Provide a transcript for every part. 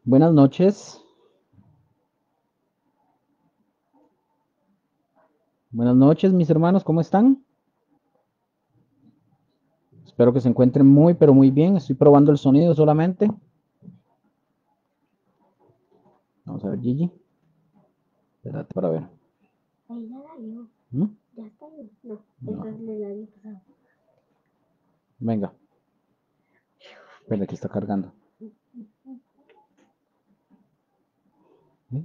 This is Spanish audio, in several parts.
Buenas noches. Buenas noches, mis hermanos, ¿cómo están? Espero que se encuentren muy, pero muy bien. Estoy probando el sonido solamente. Vamos a ver, Gigi. Espérate para ver. Ahí ya la vio. ¿Mm? Ya está bien. No, No. entonces le la había pasado. Venga. Espera, que está cargando. ¿Mm?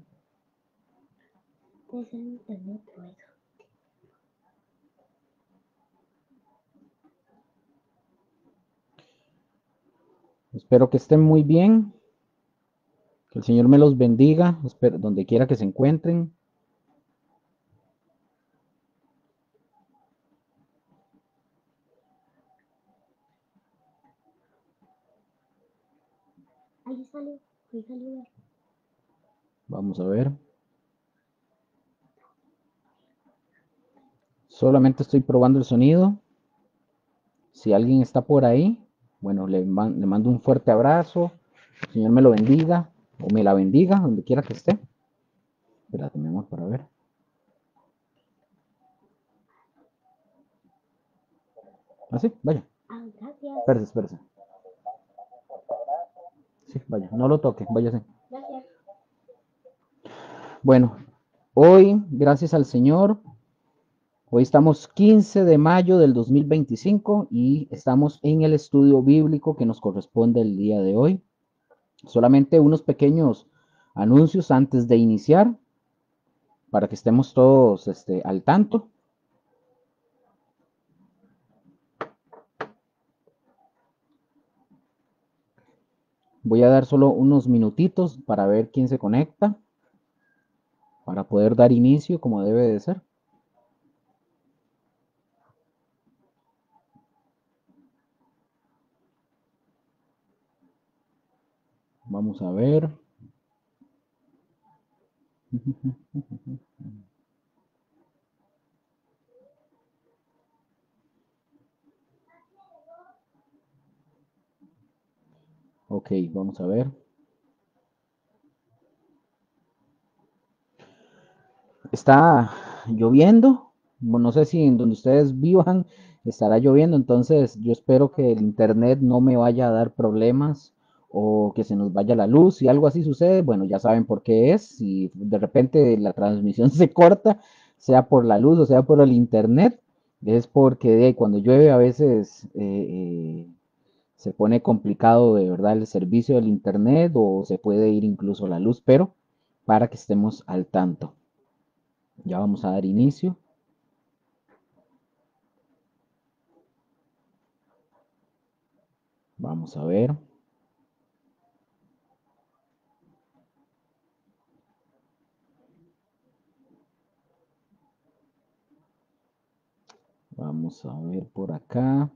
Es en internet o eso. Espero que estén muy bien. Que el Señor me los bendiga. Espero, donde quiera que se encuentren. Ahí salió. Ahí salió. Vamos a ver. Solamente estoy probando el sonido. Si alguien está por ahí, bueno, le mando un fuerte abrazo. El Señor me lo bendiga o me la bendiga, donde quiera que esté. Espérate, mi amor, para ver. ¿Ah, sí? Vaya. Ah, gracias. Espérese, espérese. Sí, vaya, no lo toque, váyase. Gracias. Bueno, hoy, gracias al Señor, hoy estamos 15 de mayo del 2025 y estamos en el estudio bíblico que nos corresponde el día de hoy. Solamente unos pequeños anuncios antes de iniciar para que estemos todos al tanto. Voy a dar solo unos minutitos para ver quién se conecta, para poder dar inicio como debe de ser. Vamos a ver. Ok, vamos a ver. Está lloviendo. No sé si en donde ustedes vivan estará lloviendo, entonces yo espero que el internet no me vaya a dar problemas o que se nos vaya la luz. Si algo así sucede, bueno, ya saben por qué es. Si de repente la transmisión se corta, sea por la luz o sea por el internet, es porque cuando llueve a veces se pone complicado de verdad el servicio del internet o se puede ir incluso la luz, pero para que estemos al tanto. Ya vamos a dar inicio. Vamos a ver. Vamos a ver por acá.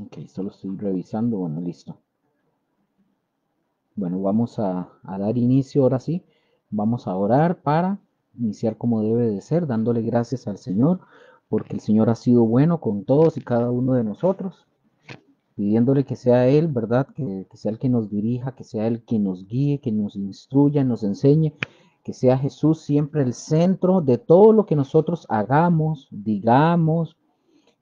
Ok, solo estoy revisando. Bueno, listo. Bueno, vamos a dar inicio ahora sí. Vamos a orar para iniciar como debe de ser, dándole gracias al Señor, porque el Señor ha sido bueno con todos y cada uno de nosotros, pidiéndole que sea Él, ¿verdad? Que sea el que nos dirija, que sea Él quien nos guíe, que nos instruya, nos enseñe, que sea Jesús siempre el centro de todo lo que nosotros hagamos, digamos,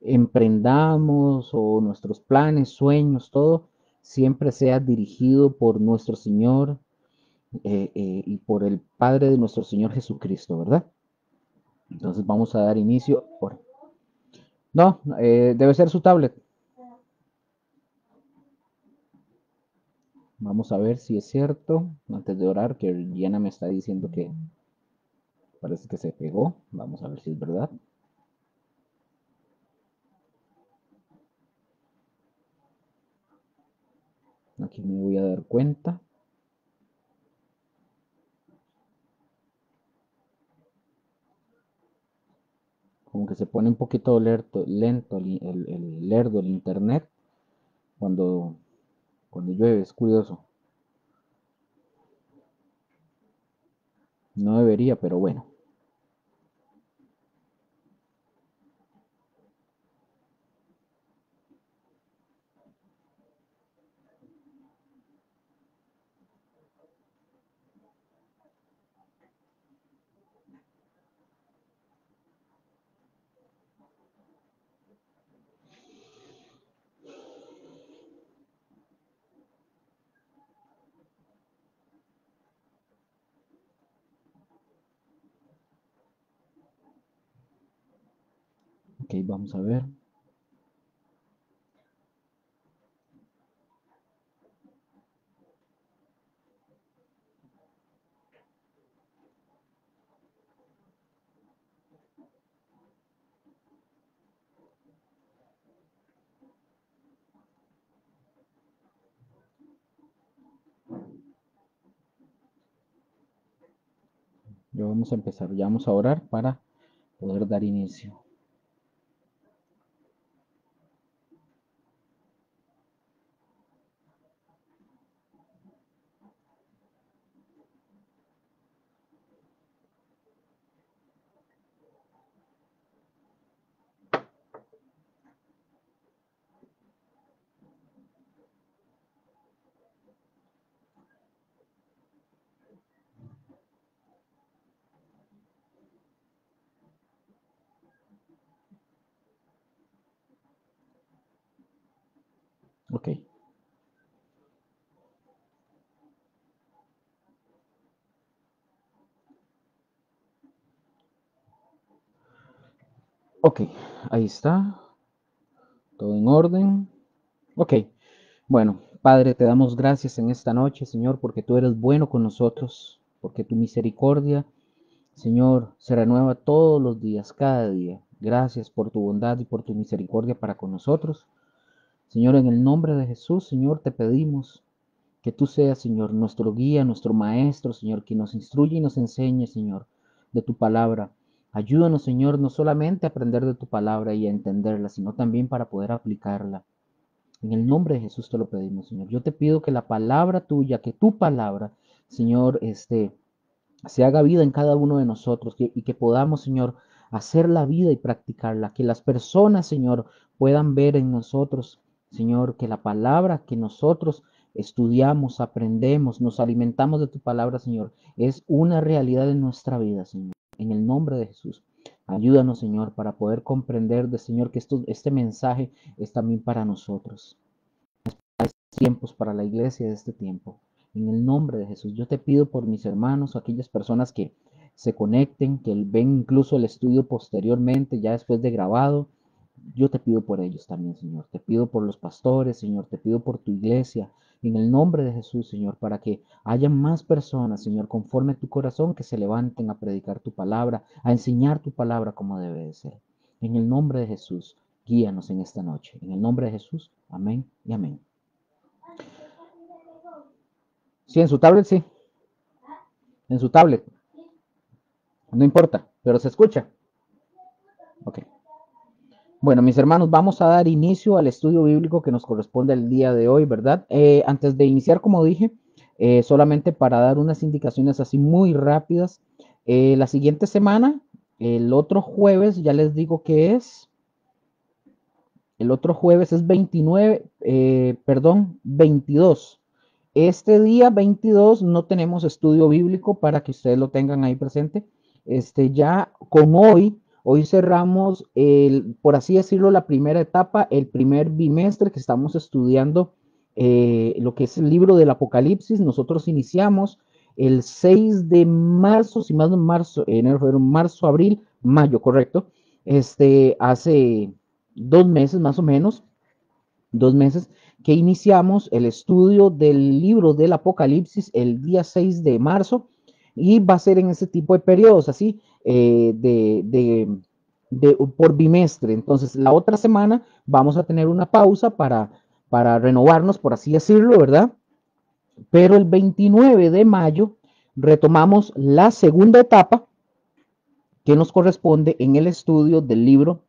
emprendamos o nuestros planes, sueños, todo, siempre sea dirigido por nuestro Señor y por el Padre de nuestro Señor Jesucristo, ¿verdad? Entonces vamos a dar inicio. No, debe ser su tablet. Vamos a ver si es cierto, antes de orar, que Diana me está diciendo que parece que se pegó. Vamos a ver si es verdad. Aquí me voy a dar cuenta. Como que se pone un poquito lento el lerdo, el internet, cuando, cuando llueve, es curioso. No debería, pero bueno. Ok, vamos a ver. Ya vamos a empezar, ya vamos a orar para poder dar inicio. Ok. Ok, ahí está, todo en orden. Ok, bueno, Padre, te damos gracias en esta noche, Señor, porque tú eres bueno con nosotros, porque tu misericordia, Señor, se renueva todos los días, cada día. Gracias por tu bondad y por tu misericordia para con nosotros. Señor, en el nombre de Jesús, Señor, te pedimos que tú seas, Señor, nuestro guía, nuestro maestro, Señor, que nos instruye y nos enseñe, Señor, de tu palabra. Ayúdanos, Señor, no solamente a aprender de tu palabra y a entenderla, sino también para poder aplicarla. En el nombre de Jesús te lo pedimos, Señor. Yo te pido que la palabra tuya, que tu palabra, Señor, se haga vida en cada uno de nosotros y que podamos, Señor, hacer la vida y practicarla. Que las personas, Señor, puedan ver en nosotros, Señor, que la palabra que nosotros estudiamos, aprendemos, nos alimentamos de tu palabra, Señor, es una realidad en nuestra vida, Señor. En el nombre de Jesús. Ayúdanos, Señor, para poder comprender de Señor que este mensaje es también para nosotros. Hay tiempos para la iglesia de este tiempo. En el nombre de Jesús, yo te pido por mis hermanos, aquellas personas que se conecten, que ven incluso el estudio posteriormente, ya después de grabado. Yo te pido por ellos también, Señor. Te pido por los pastores, Señor. Te pido por tu iglesia. En el nombre de Jesús, Señor, para que haya más personas, Señor, conforme a tu corazón, que se levanten a predicar tu palabra, a enseñar tu palabra como debe de ser. En el nombre de Jesús, guíanos en esta noche. En el nombre de Jesús, amén y amén. Sí, en su tablet, sí. En su tablet. No importa, pero se escucha. Ok. Bueno, mis hermanos, vamos a dar inicio al estudio bíblico que nos corresponde el día de hoy, ¿verdad? Antes de iniciar, como dije, solamente para dar unas indicaciones así muy rápidas, la siguiente semana, el otro jueves, ya les digo que es, el otro jueves es 29, perdón, 22. Este día 22 no tenemos estudio bíblico para que ustedes lo tengan ahí presente. Ya con hoy cerramos por así decirlo, la primera etapa, el primer bimestre que estamos estudiando lo que es el libro del Apocalipsis. Nosotros iniciamos el 6 de marzo, si más no marzo, enero, febrero, marzo, abril, mayo, correcto. Hace 2 meses más o menos, 2 meses, que iniciamos el estudio del libro del Apocalipsis el día 6 de marzo y va a ser en ese tipo de periodos, así, por bimestre. Entonces, la otra semana vamos a tener una pausa para renovarnos, por así decirlo, ¿verdad? Pero el 29 de mayo retomamos la segunda etapa que nos corresponde en el estudio del libro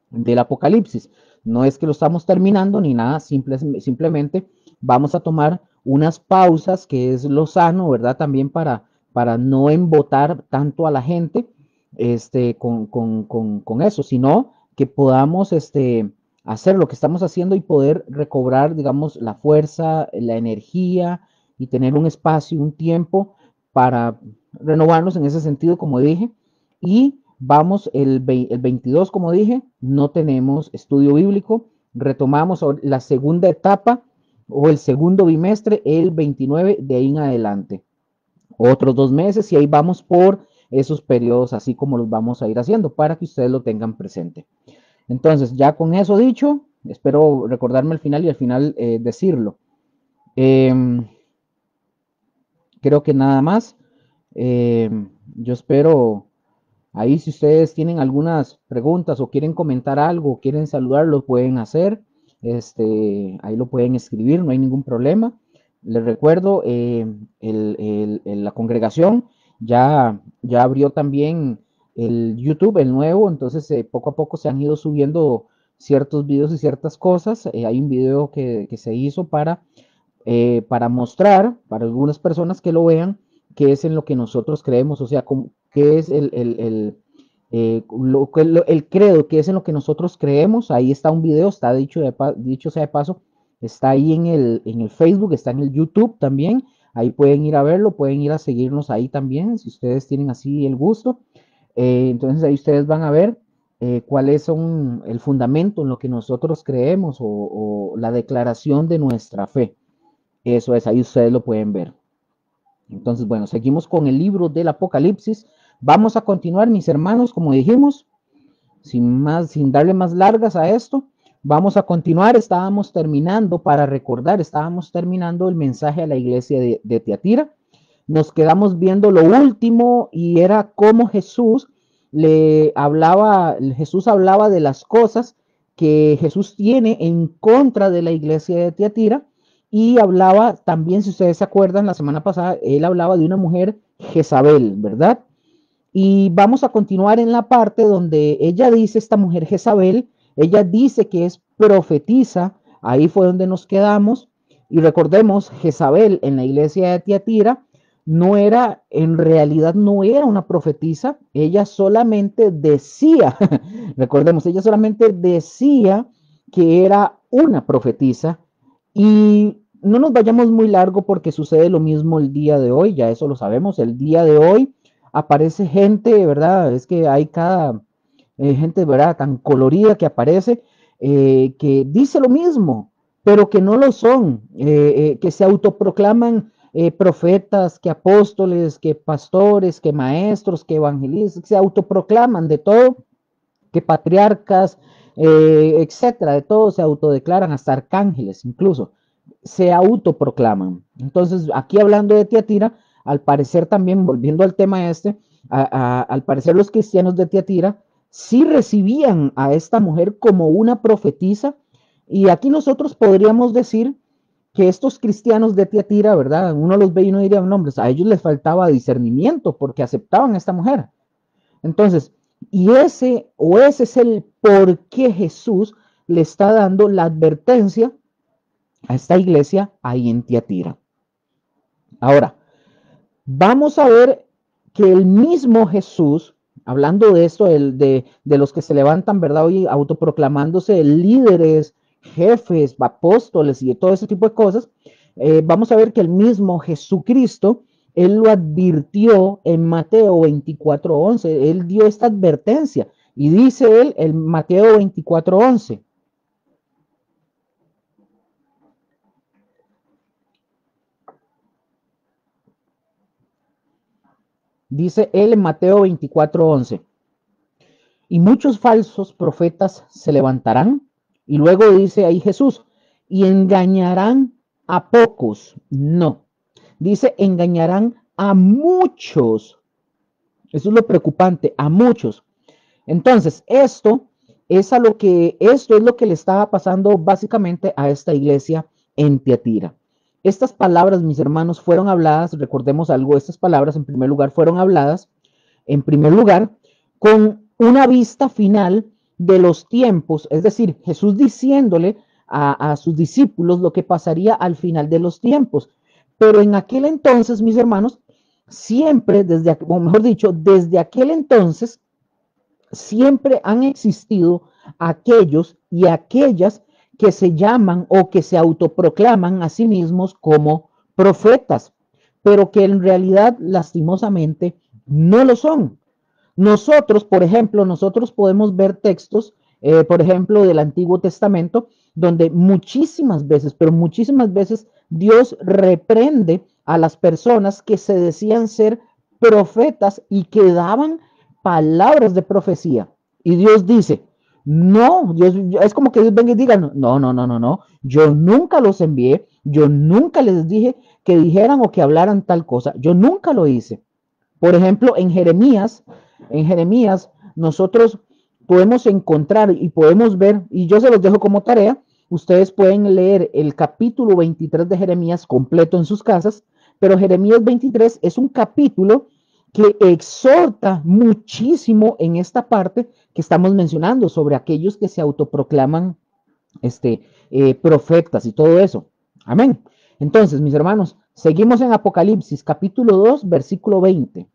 del Apocalipsis. No es que lo estamos terminando ni nada, simplemente vamos a tomar unas pausas, que es lo sano, ¿verdad? También para no embotar tanto a la gente con eso, sino que podamos hacer lo que estamos haciendo y poder recobrar, digamos, la fuerza, la energía y tener un espacio, un tiempo para renovarnos en ese sentido, como dije, y vamos el 22, como dije, no tenemos estudio bíblico. Retomamos la segunda etapa o el segundo bimestre el 29 de ahí en adelante. Otros 2 meses y ahí vamos por esos periodos así como los vamos a ir haciendo para que ustedes lo tengan presente. Entonces, ya con eso dicho, espero recordarme al final y al final decirlo. Eh, Creo que nada más. Yo espero ahí si ustedes tienen algunas preguntas o quieren comentar algo, o quieren saludar, lo pueden hacer. Ahí lo pueden escribir, no hay ningún problema. Les recuerdo, la congregación ya abrió también el YouTube, el nuevo, entonces poco a poco se han ido subiendo ciertos videos y ciertas cosas. Hay un video que se hizo para mostrar, para algunas personas que lo vean, qué es en lo que nosotros creemos, o sea, qué es el credo, qué es en lo que nosotros creemos. Ahí está un video, está dicho sea de paso, está ahí en el Facebook, está en el YouTube también. Ahí pueden ir a verlo, pueden ir a seguirnos ahí también, si ustedes tienen así el gusto. Entonces ahí ustedes van a ver cuáles son el fundamento en lo que nosotros creemos o la declaración de nuestra fe. Eso es, ahí ustedes lo pueden ver. Entonces, bueno, seguimos con el libro del Apocalipsis. Vamos a continuar, mis hermanos, como dijimos, sin darle más largas a esto. Vamos a continuar, estábamos terminando el mensaje a la iglesia de Tiatira. Nos quedamos viendo lo último y era cómo Jesús hablaba de las cosas que Jesús tiene en contra de la iglesia de Tiatira y hablaba también, si ustedes se acuerdan, la semana pasada, él hablaba de una mujer Jezabel, ¿verdad? Y vamos a continuar en la parte donde ella dice, esta mujer Jezabel, ella dice que es profetisa, ahí fue donde nos quedamos, y recordemos, Jezabel en la iglesia de Tiatira no era, en realidad no era una profetisa, ella solamente decía, recordemos, ella solamente decía que era una profetisa, y no nos vayamos muy largo porque sucede lo mismo el día de hoy, ya eso lo sabemos, el día de hoy aparece gente, ¿verdad? Es que hay cada gente, ¿verdad? Tan colorida que aparece, que dice lo mismo, pero que no lo son, que se autoproclaman profetas, que apóstoles, que pastores, que maestros, que evangelistas, que se autoproclaman de todo, que patriarcas, etcétera, de todo se autodeclaran, hasta arcángeles incluso, se autoproclaman. Entonces, aquí hablando de Tiatira, al parecer también, volviendo al tema al parecer los cristianos de Tiatira sí recibían a esta mujer como una profetisa, y aquí nosotros podríamos decir que estos cristianos de Tiatira, ¿verdad? Uno los ve y uno diría, no, hombre, a ellos les faltaba discernimiento porque aceptaban a esta mujer. Entonces, ese es el por qué Jesús le está dando la advertencia a esta iglesia ahí en Tiatira. Ahora, vamos a ver que el mismo Jesús, hablando de esto, de los que se levantan, ¿verdad? Hoy autoproclamándose líderes, jefes, apóstoles y de todo ese tipo de cosas, vamos a ver que el mismo Jesucristo, él lo advirtió en Mateo 24:11, él dio esta advertencia y dice él en Mateo 24:11. Dice él en Mateo 24:11. Y muchos falsos profetas se levantarán. Y luego dice ahí Jesús, y engañarán a pocos. No. Dice, engañarán a muchos. Eso es lo preocupante, a muchos. Entonces, esto es lo que le estaba pasando básicamente a esta iglesia en Tiatira. Estas palabras, mis hermanos, fueron habladas, recordemos algo, estas palabras en primer lugar fueron habladas en primer lugar, con una vista final de los tiempos, es decir, Jesús diciéndole a sus discípulos lo que pasaría al final de los tiempos. Pero en aquel entonces, mis hermanos, siempre, o mejor dicho, desde aquel entonces, siempre han existido aquellos y aquellas que se llaman o que se autoproclaman a sí mismos como profetas, pero que en realidad lastimosamente no lo son. Nosotros, por ejemplo, nosotros podemos ver textos, por ejemplo, del Antiguo Testamento, donde muchísimas veces, pero muchísimas veces Dios reprende a las personas que se decían ser profetas y que daban palabras de profecía. Y Dios dice, no, Dios, es como que Dios venga y diga, no, no, no, no, no, yo nunca los envié, yo nunca les dije que dijeran o que hablaran tal cosa, yo nunca lo hice. Por ejemplo, en Jeremías nosotros podemos encontrar y podemos ver, y yo se los dejo como tarea, ustedes pueden leer el capítulo 23 de Jeremías completo en sus casas, pero Jeremías 23 es un capítulo que exhorta muchísimo en esta parte que estamos mencionando sobre aquellos que se autoproclaman profetas y todo eso. Amén. Entonces, mis hermanos, seguimos en Apocalipsis capítulo 2, versículo 20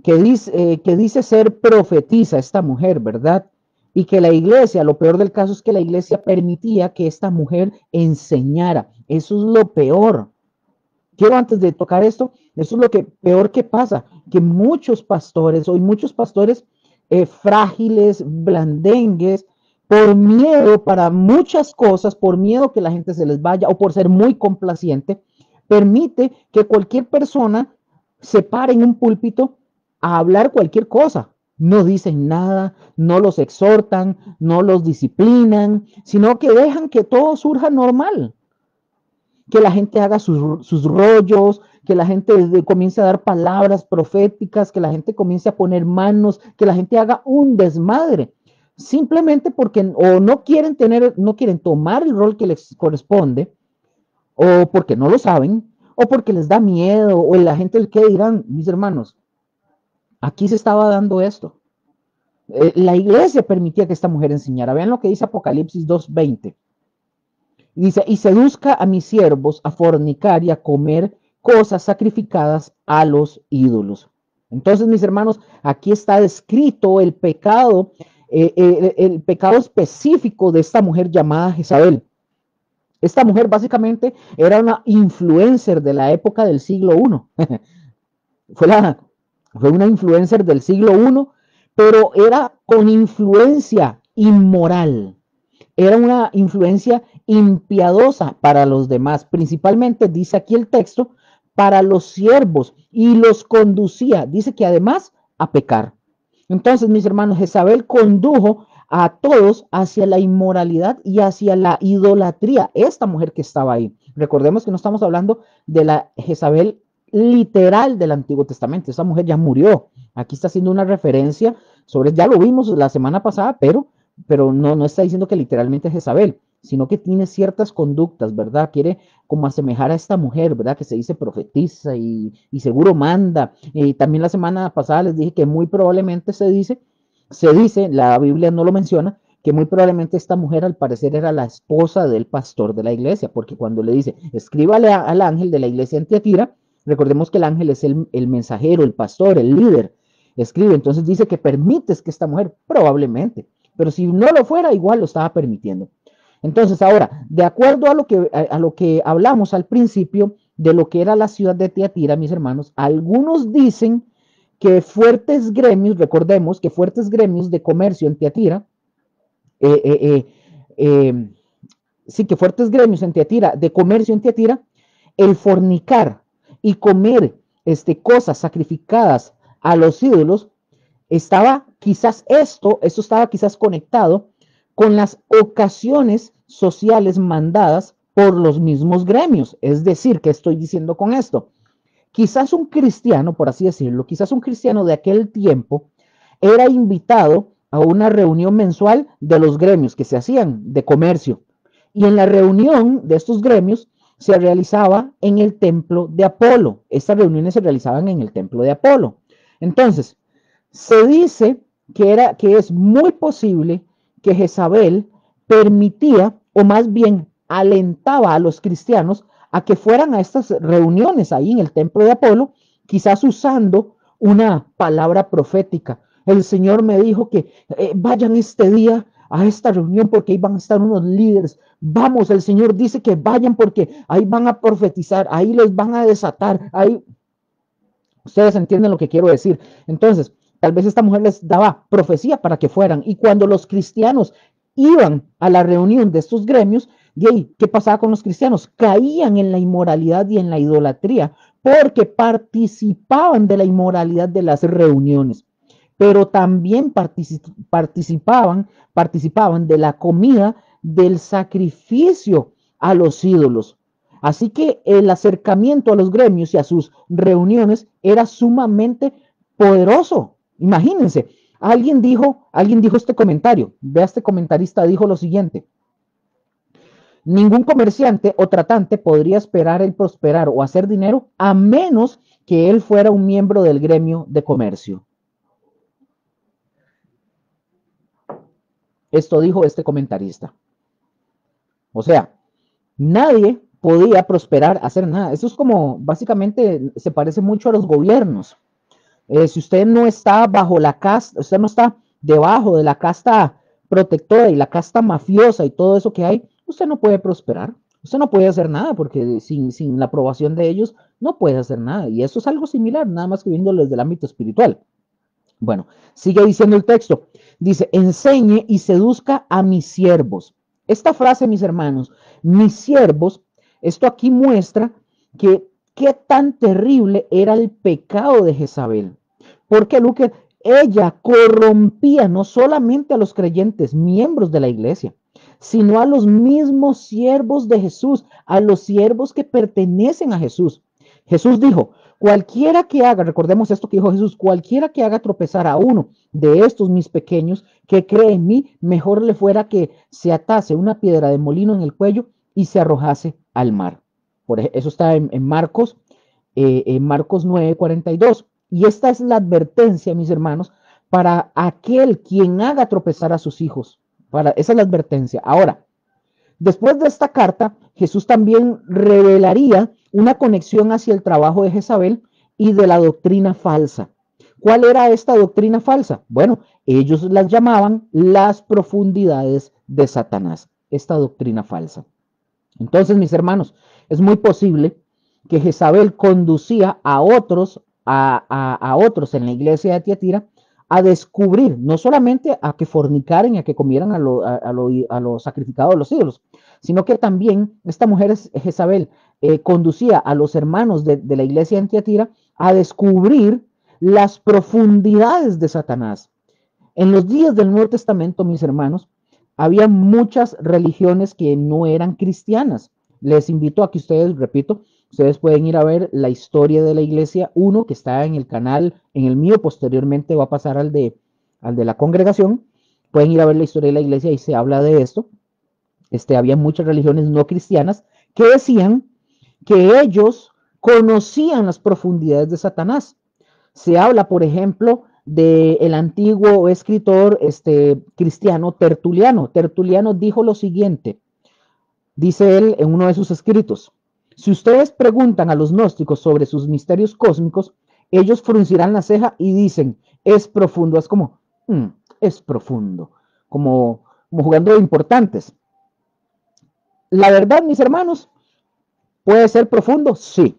que dice ser profetisa esta mujer, ¿verdad? Y que la iglesia, lo peor del caso es que la iglesia permitía que esta mujer enseñara. Eso es lo peor. Quiero antes de tocar esto, eso es lo que peor que pasa, que muchos pastores, hoy muchos pastores frágiles, blandengues, por miedo para muchas cosas, por miedo que la gente se les vaya o por ser muy complaciente, permite que cualquier persona se pare en un púlpito a hablar cualquier cosa. No dicen nada, no los exhortan, no los disciplinan, sino que dejan que todo surja normal. Que la gente haga sus rollos, que la gente comience a dar palabras proféticas, que la gente comience a poner manos, que la gente haga un desmadre. Simplemente porque o no quieren tomar el rol que les corresponde, o porque no lo saben, o porque les da miedo, o la gente que dirán, mis hermanos, aquí se estaba dando esto. La iglesia permitía que esta mujer enseñara. Vean lo que dice Apocalipsis 2:20. Dice, y seduzca a mis siervos a fornicar y a comer cosas sacrificadas a los ídolos. Entonces, mis hermanos, aquí está descrito el pecado específico de esta mujer llamada Jezabel. Esta mujer básicamente era una influencer de la época del siglo I. Fue una influencer del siglo I, pero era con influencia inmoral. Era una influencia impiadosa para los demás, principalmente, dice aquí el texto, para los siervos, y los conducía, dice que además, a pecar. Entonces, mis hermanos, Jezabel condujo a todos hacia la inmoralidad y hacia la idolatría. Esta mujer que estaba ahí. Recordemos que no estamos hablando de la Jezabel literal del Antiguo Testamento. Esa mujer ya murió. Aquí está haciendo una referencia sobre, ya lo vimos la semana pasada, pero no está diciendo que literalmente es Jezabel, sino que tiene ciertas conductas, ¿verdad? Quiere como asemejar a esta mujer, ¿verdad? Que se dice profetiza y seguro manda. Y también la semana pasada les dije que muy probablemente se dice, la Biblia no lo menciona, que muy probablemente esta mujer al parecer era la esposa del pastor de la iglesia, porque cuando le dice, escríbale al ángel de la iglesia en Tiatira, recordemos que el ángel es el mensajero, el pastor, el líder, escribe, entonces dice que permites que esta mujer, probablemente, pero si no lo fuera, igual lo estaba permitiendo. Entonces, ahora, de acuerdo a lo que hablamos al principio de lo que era la ciudad de Tiatira, mis hermanos, algunos dicen que fuertes gremios, recordemos que fuertes gremios de comercio en Tiatira, sí, que fuertes gremios en Tiatira, de comercio en Tiatira, el fornicar y comer cosas sacrificadas a los ídolos, esto estaba quizás conectado con las ocasiones sociales mandadas por los mismos gremios. Es decir, ¿qué estoy diciendo con esto? Quizás un cristiano, por así decirlo, quizás un cristiano de aquel tiempo era invitado a una reunión mensual de los gremios que se hacían de comercio. Y en la reunión de estos gremios se realizaba en el templo de Apolo. Estas reuniones se realizaban en el templo de Apolo. Entonces, se dice que es muy posible que Jezabel permitía, o más bien alentaba a los cristianos a que fueran a estas reuniones ahí en el templo de Apolo, quizás usando una palabra profética. El Señor me dijo que vayan este día a esta reunión porque ahí van a estar unos líderes. Vamos, el Señor dice que vayan porque ahí van a profetizar, ahí les van a desatar, ahí ustedes entienden lo que quiero decir. Entonces, tal vez esta mujer les daba profecía para que fueran. Y cuando los cristianos iban a la reunión de estos gremios, ¿qué pasaba con los cristianos? Caían en la inmoralidad y en la idolatría porque participaban de la inmoralidad de las reuniones, pero también participaban de la comida del sacrificio a los ídolos. Así que el acercamiento a los gremios y a sus reuniones era sumamente poderoso. Imagínense, alguien dijo este comentario. Vea, este comentarista dijo lo siguiente: ningún comerciante o tratante podría esperar el prosperar o hacer dinero a menos que él fuera un miembro del gremio de comercio. Esto dijo este comentarista. O sea, nadie podía prosperar, hacer nada. Eso es como, básicamente, se parece mucho a los gobiernos. Si usted no está bajo la casta, usted no está debajo de la casta protectora y la casta mafiosa y todo eso que hay, usted no puede prosperar. Usted no puede hacer nada porque sin la aprobación de ellos no puede hacer nada. Y eso es algo similar, nada más que viéndolo desde el ámbito espiritual. Bueno, sigue diciendo el texto. Dice, enseñe y seduzca a mis siervos. Esta frase, mis hermanos, mis siervos, esto aquí muestra que qué tan terrible era el pecado de Jezabel. Porque, Luque, ella corrompía no solamente a los creyentes, miembros de la iglesia, sino a los mismos siervos de Jesús, a los siervos que pertenecen a Jesús. Jesús dijo, cualquiera que haga, recordemos esto que dijo Jesús, cualquiera que haga tropezar a uno de estos mis pequeños que cree en mí, mejor le fuera que se atase una piedra de molino en el cuello y se arrojase al mar. Por eso está en Marcos 9:42. Y esta es la advertencia, mis hermanos, para aquel quien haga tropezar a sus hijos. Esa es la advertencia. Ahora, después de esta carta, Jesús también revelaría una conexión hacia el trabajo de Jezabel y de la doctrina falsa. ¿Cuál era esta doctrina falsa? Bueno, ellos las llamaban las profundidades de Satanás, esta doctrina falsa. Entonces, mis hermanos, es muy posible que Jezabel conducía a otros, a otros en la iglesia de Tiatira a descubrir, no solamente a que fornicaran y a que comieran a lo sacrificado de los ídolos, sino que también esta mujer Jezabel conducía a los hermanos de la iglesia en Tiatira a descubrir las profundidades de Satanás. En los días del Nuevo Testamento, mis hermanos, había muchas religiones que no eran cristianas. Les invito a que ustedes, repito, ustedes pueden ir a ver la historia de la iglesia 1, que está en el canal, en el mío, posteriormente va a pasar al de la congregación. Pueden ir a ver la historia de la iglesia y se habla de esto. Había muchas religiones no cristianas que decían que ellos conocían las profundidades de Satanás. Se habla, por ejemplo, del antiguo escritor cristiano Tertuliano. Tertuliano dijo lo siguiente, dice él en uno de sus escritos: si ustedes preguntan a los gnósticos sobre sus misterios cósmicos, ellos fruncirán la ceja y dicen, es profundo. Es como, es profundo, como jugando de importantes. La verdad, mis hermanos, ¿puede ser profundo? Sí,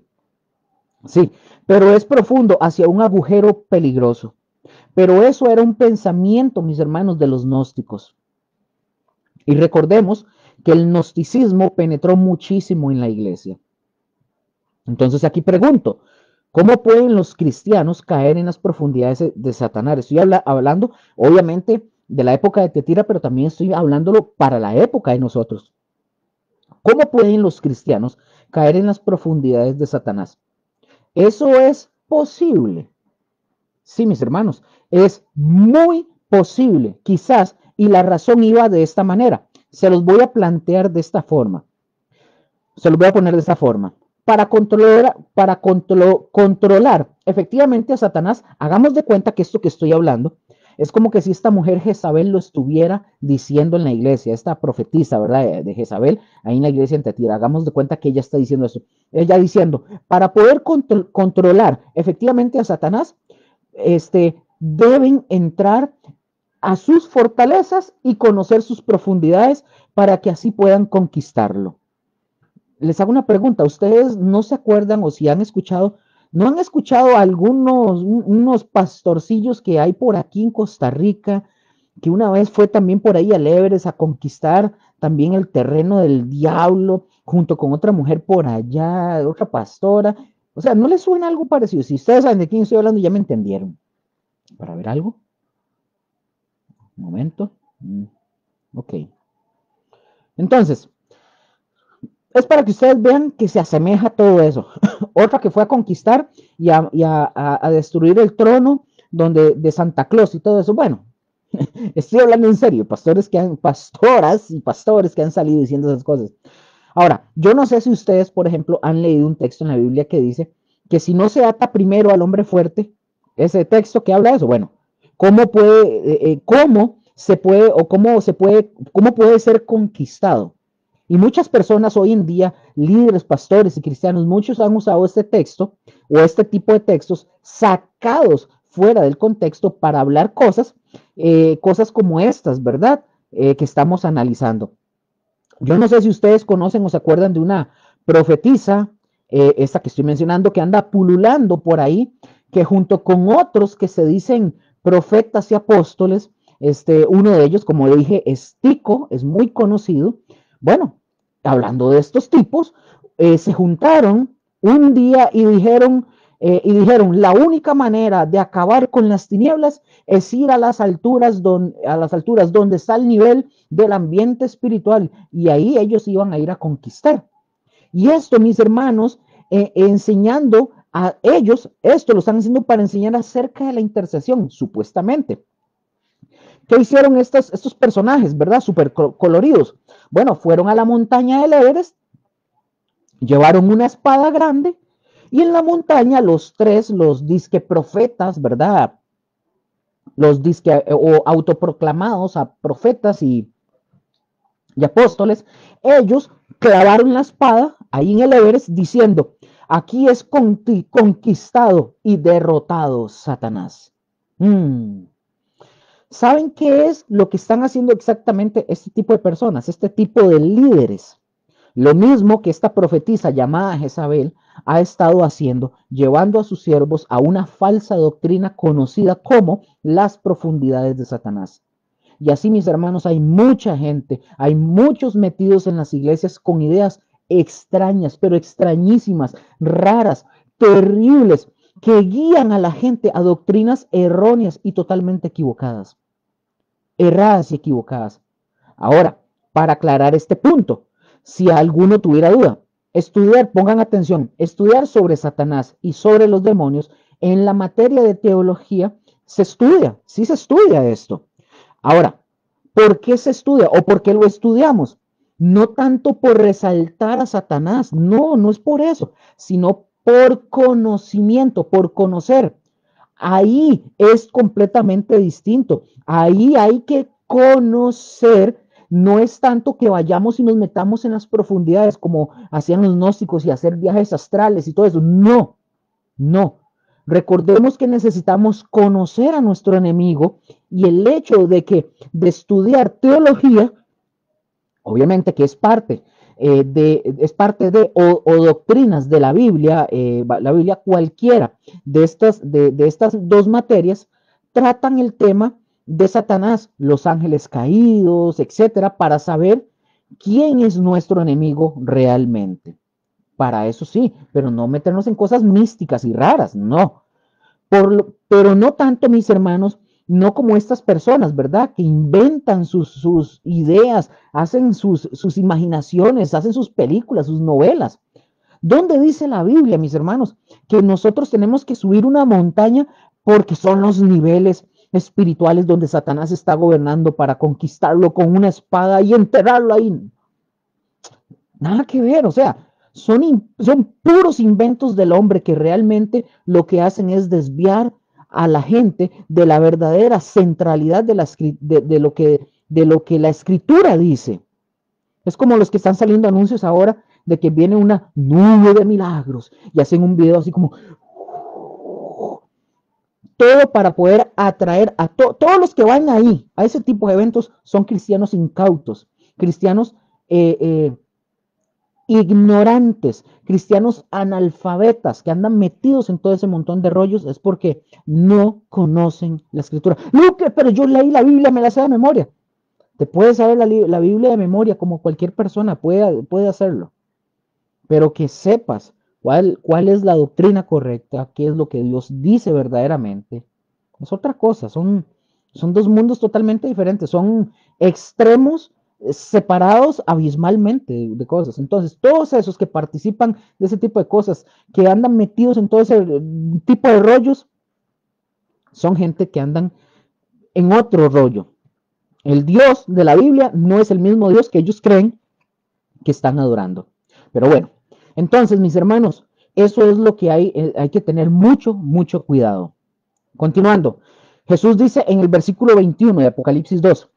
sí, pero es profundo hacia un agujero peligroso. Pero eso era un pensamiento, mis hermanos, de los gnósticos. Y recordemos que el gnosticismo penetró muchísimo en la iglesia. Entonces aquí pregunto, ¿cómo pueden los cristianos caer en las profundidades de Satanás? Estoy hablando, obviamente, de la época de Tiatira, pero también estoy hablándolo para la época de nosotros. ¿Cómo pueden los cristianos caer en las profundidades de Satanás? Eso es posible. Sí, mis hermanos, es muy posible, quizás, y la razón iba de esta manera. Se los voy a plantear de esta forma. Se los voy a poner de esta forma. controlar efectivamente a Satanás, hagamos de cuenta que esto que estoy hablando es como que si esta mujer Jezabel lo estuviera diciendo en la iglesia, esta profetisa, ¿verdad? De Jezabel, ahí en la iglesia en Tiatira. Hagamos de cuenta que ella está diciendo eso. Ella diciendo, para poder controlar efectivamente a Satanás, deben entrar a sus fortalezas y conocer sus profundidades para que así puedan conquistarlo. Les hago una pregunta, ¿ustedes no se acuerdan o si han escuchado, no han escuchado algunos unos pastorcillos que hay por aquí en Costa Rica, que una vez fue también por ahí al Everest a conquistar también el terreno del diablo, junto con otra mujer por allá, otra pastora? O sea, ¿no les suena algo parecido? Si ustedes saben de quién estoy hablando, ya me entendieron. ¿Para ver algo? Un momento. Ok. Entonces, es para que ustedes vean que se asemeja a todo eso. Otra que fue a conquistar y a destruir el trono de Santa Claus y todo eso. Bueno, estoy hablando en serio, pastoras y pastores que han salido diciendo esas cosas. Ahora, yo no sé si ustedes, por ejemplo, han leído un texto en la Biblia que dice que si no se ata primero al hombre fuerte, ese texto que habla de eso, bueno, cómo se puede o cómo puede ser conquistado? Y muchas personas hoy en día, líderes, pastores y cristianos, muchos han usado este texto o este tipo de textos sacados fuera del contexto para hablar cosas como estas, ¿verdad? Que estamos analizando. Yo no sé si ustedes conocen o se acuerdan de una profetisa, esta que estoy mencionando, que anda pululando por ahí, que junto con otros que se dicen profetas y apóstoles, uno de ellos, como dije, es Tico, es muy conocido. Bueno, hablando de estos tipos, se juntaron un día y dijeron, la única manera de acabar con las tinieblas es ir a las alturas donde está el nivel del ambiente espiritual, y ahí ellos iban a ir a conquistar. Y esto, mis hermanos, enseñando a ellos, esto lo están haciendo para enseñar acerca de la intercesión, supuestamente. ¿Qué hicieron estos personajes, verdad? Súper coloridos. Bueno, fueron a la montaña del Everest, llevaron una espada grande, y en la montaña los disque profetas, ¿verdad? Los disque o autoproclamados a profetas y apóstoles, ellos clavaron la espada ahí en el Everest diciendo, aquí es conquistado y derrotado Satanás. ¿Saben qué es lo que están haciendo exactamente este tipo de personas, este tipo de líderes? Lo mismo que esta profetisa llamada Jezabel ha estado haciendo, llevando a sus siervos a una falsa doctrina conocida como las profundidades de Satanás. Y así, mis hermanos, hay mucha gente, hay muchos metidos en las iglesias con ideas extrañas, pero extrañísimas, raras, terribles, que guían a la gente a doctrinas erróneas y totalmente equivocadas. Erradas y equivocadas. Ahora, para aclarar este punto, si alguno tuviera duda, pongan atención, estudiar sobre Satanás y sobre los demonios en la materia de teología se estudia, sí se estudia esto. Ahora, ¿por qué se estudia o por qué lo estudiamos? No tanto por resaltar a Satanás, no es por eso, sino por conocimiento, por conocer. Ahí es completamente distinto. Ahí hay que conocer. No es tanto que vayamos y nos metamos en las profundidades como hacían los gnósticos y hacer viajes astrales y todo eso. No. Recordemos que necesitamos conocer a nuestro enemigo, y el hecho de estudiar teología, obviamente que es parte o doctrinas de la Biblia cualquiera de estas dos materias tratan el tema de Satanás, los ángeles caídos, etcétera, para saber quién es nuestro enemigo realmente. Para eso sí, pero no meternos en cosas místicas y raras, no. Pero no tanto, mis hermanos, no como estas personas, ¿verdad? Que inventan sus ideas, hacen sus imaginaciones, hacen sus películas, sus novelas. ¿Dónde dice la Biblia, mis hermanos, que nosotros tenemos que subir una montaña porque son los niveles espirituales donde Satanás está gobernando para conquistarlo con una espada y enterrarlo ahí? Nada que ver, o sea, son puros inventos del hombre que realmente lo que hacen es desviar a la gente de la verdadera centralidad de lo que la escritura dice. Es como los que están saliendo anuncios ahora de que viene una nube de milagros y hacen un video así como todo para poder atraer a todos los que van ahí, a ese tipo de eventos, son cristianos incautos, cristianos ignorantes, cristianos analfabetas que andan metidos en todo ese montón de rollos, es porque no conocen la escritura. Luke, pero yo leí la Biblia, me la sé de memoria. Te puedes saber la Biblia de memoria como cualquier persona puede hacerlo, pero que sepas cuál es la doctrina correcta, qué es lo que Dios dice verdaderamente, es otra cosa, son dos mundos totalmente diferentes, son extremos separados abismalmente de cosas. Entonces, todos esos que participan de ese tipo de cosas, que andan metidos en todo ese tipo de rollos, son gente que andan en otro rollo. El Dios de la Biblia no es el mismo Dios que ellos creen que están adorando. Pero bueno, entonces, mis hermanos, eso es lo que hay que tener mucho cuidado. Continuando, Jesús dice en el versículo 21 de Apocalipsis 2,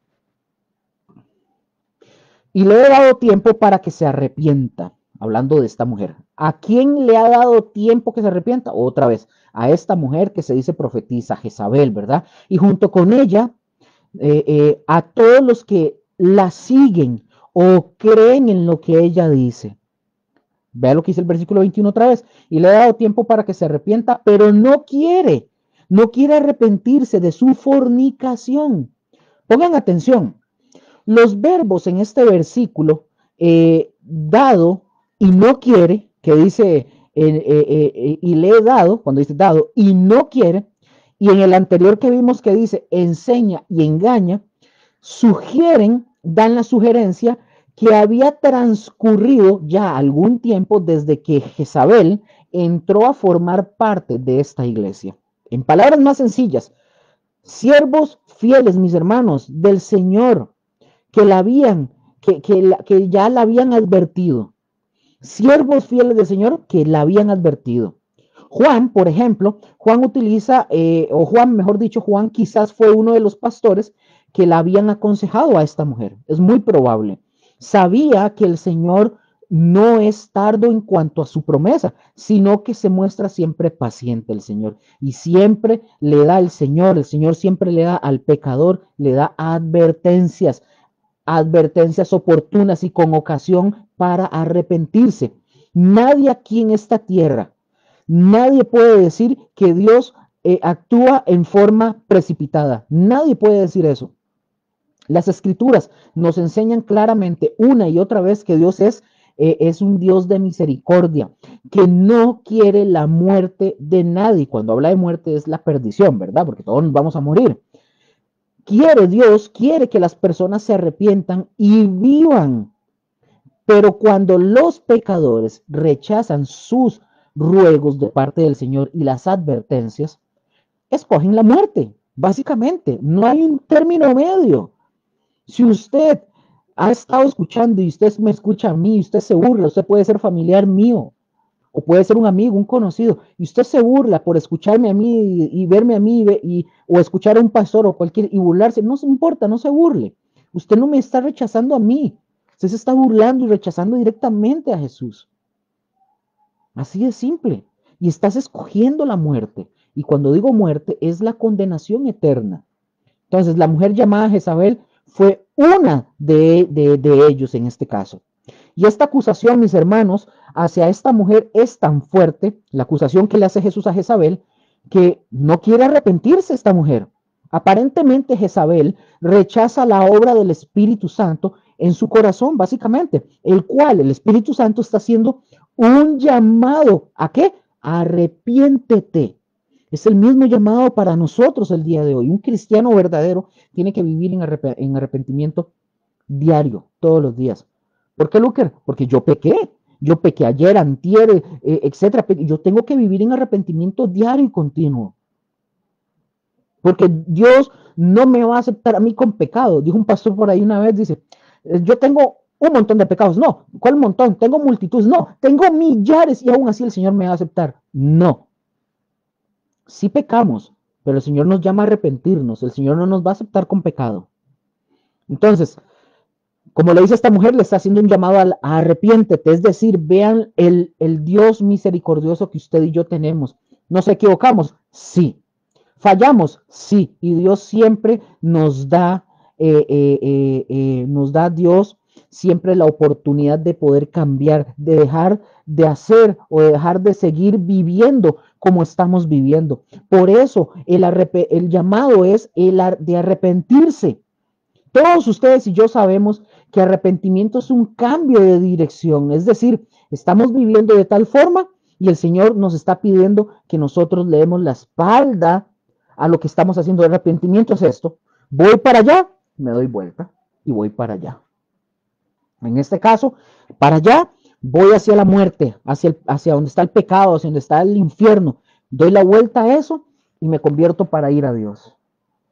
y le he dado tiempo para que se arrepienta, hablando de esta mujer. ¿A quién le ha dado tiempo que se arrepienta? Otra vez, a esta mujer que se dice profetisa, Jezabel, ¿verdad? Y junto con ella, a todos los que la siguen o creen en lo que ella dice. Vea lo que dice el versículo 21 otra vez. Y le he dado tiempo para que se arrepienta, pero no quiere arrepentirse de su fornicación. Pongan atención, los verbos en este versículo, dado y no quiere, que dice, y le he dado, cuando dice dado y no quiere, y en el anterior que vimos que dice enseña y engaña, dan la sugerencia que había transcurrido ya algún tiempo desde que Jezabel entró a formar parte de esta iglesia. En palabras más sencillas, siervos fieles, mis hermanos, del Señor, que la habían, que ya la habían advertido. Siervos fieles del Señor que la habían advertido. Juan, por ejemplo, Juan utiliza, o Juan, mejor dicho, Juan quizás fue uno de los pastores que la habían aconsejado a esta mujer. Es muy probable. Sabía que el Señor no es tardo en cuanto a su promesa, sino que se muestra siempre paciente el Señor. Y siempre le da el Señor siempre le da al pecador, le da advertencias oportunas y con ocasión para arrepentirse. Nadie aquí en esta tierra, nadie puede decir que Dios actúa en forma precipitada. Nadie puede decir eso. Las escrituras nos enseñan claramente una y otra vez que Dios es un Dios de misericordia, que no quiere la muerte de nadie. Cuando habla de muerte es la perdición, ¿verdad? Porque todos nos vamos a morir. Dios quiere que las personas se arrepientan y vivan. Pero cuando los pecadores rechazan sus ruegos de parte del Señor y las advertencias, escogen la muerte. Básicamente, no hay un término medio. Si usted ha estado escuchando y usted me escucha a mí, usted se burla, usted puede ser familiar mío, o puede ser un amigo, un conocido, y usted se burla por escucharme a mí y verme a mí o escuchar a un pastor o cualquier y burlarse, no se importa, no se burle. Usted no me está rechazando a mí, usted se está burlando y rechazando directamente a Jesús. Así de simple. Y estás escogiendo la muerte. Y cuando digo muerte, es la condenación eterna. Entonces, la mujer llamada Jezabel fue una de ellos en este caso. Y esta acusación, mis hermanos, hacia esta mujer es tan fuerte, la acusación que le hace Jesús a Jezabel, que no quiere arrepentirse esta mujer. Aparentemente Jezabel rechaza la obra del Espíritu Santo en su corazón, básicamente, el cual el Espíritu Santo está haciendo un llamado. ¿A qué? Arrepiéntete. Es el mismo llamado para nosotros el día de hoy. Un cristiano verdadero tiene que vivir en arrepentimiento diario, todos los días. ¿Por qué, Luker? Porque yo pequé. Yo pequé ayer, antier, etcétera. Yo tengo que vivir en arrepentimiento diario y continuo. Porque Dios no me va a aceptar a mí con pecado. Dijo un pastor por ahí una vez, dice, yo tengo un montón de pecados. No, ¿cuál montón? Tengo multitudes. No, tengo millares y aún así el Señor me va a aceptar. No, sí pecamos, pero el Señor nos llama a arrepentirnos. El Señor no nos va a aceptar con pecado. Entonces, como le dice esta mujer, le está haciendo un llamado a arrepiéntete, es decir, vean el Dios misericordioso que usted y yo tenemos. ¿Nos equivocamos? Sí. ¿Fallamos? Sí. Y Dios siempre nos da Dios siempre la oportunidad de poder cambiar, de dejar de hacer o de dejar de seguir viviendo como estamos viviendo. Por eso el llamado es de arrepentirse. Todos ustedes y yo sabemos que arrepentimiento es un cambio de dirección, es decir, estamos viviendo de tal forma y el Señor nos está pidiendo que nosotros le demos la espalda a lo que estamos haciendo. El arrepentimiento es esto: voy para allá, me doy vuelta y voy para allá. En este caso, para allá voy hacia la muerte, hacia donde está el pecado, hacia donde está el infierno. Doy la vuelta a eso y me convierto para ir a Dios.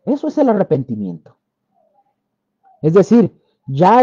Eso es el arrepentimiento. Es decir, ya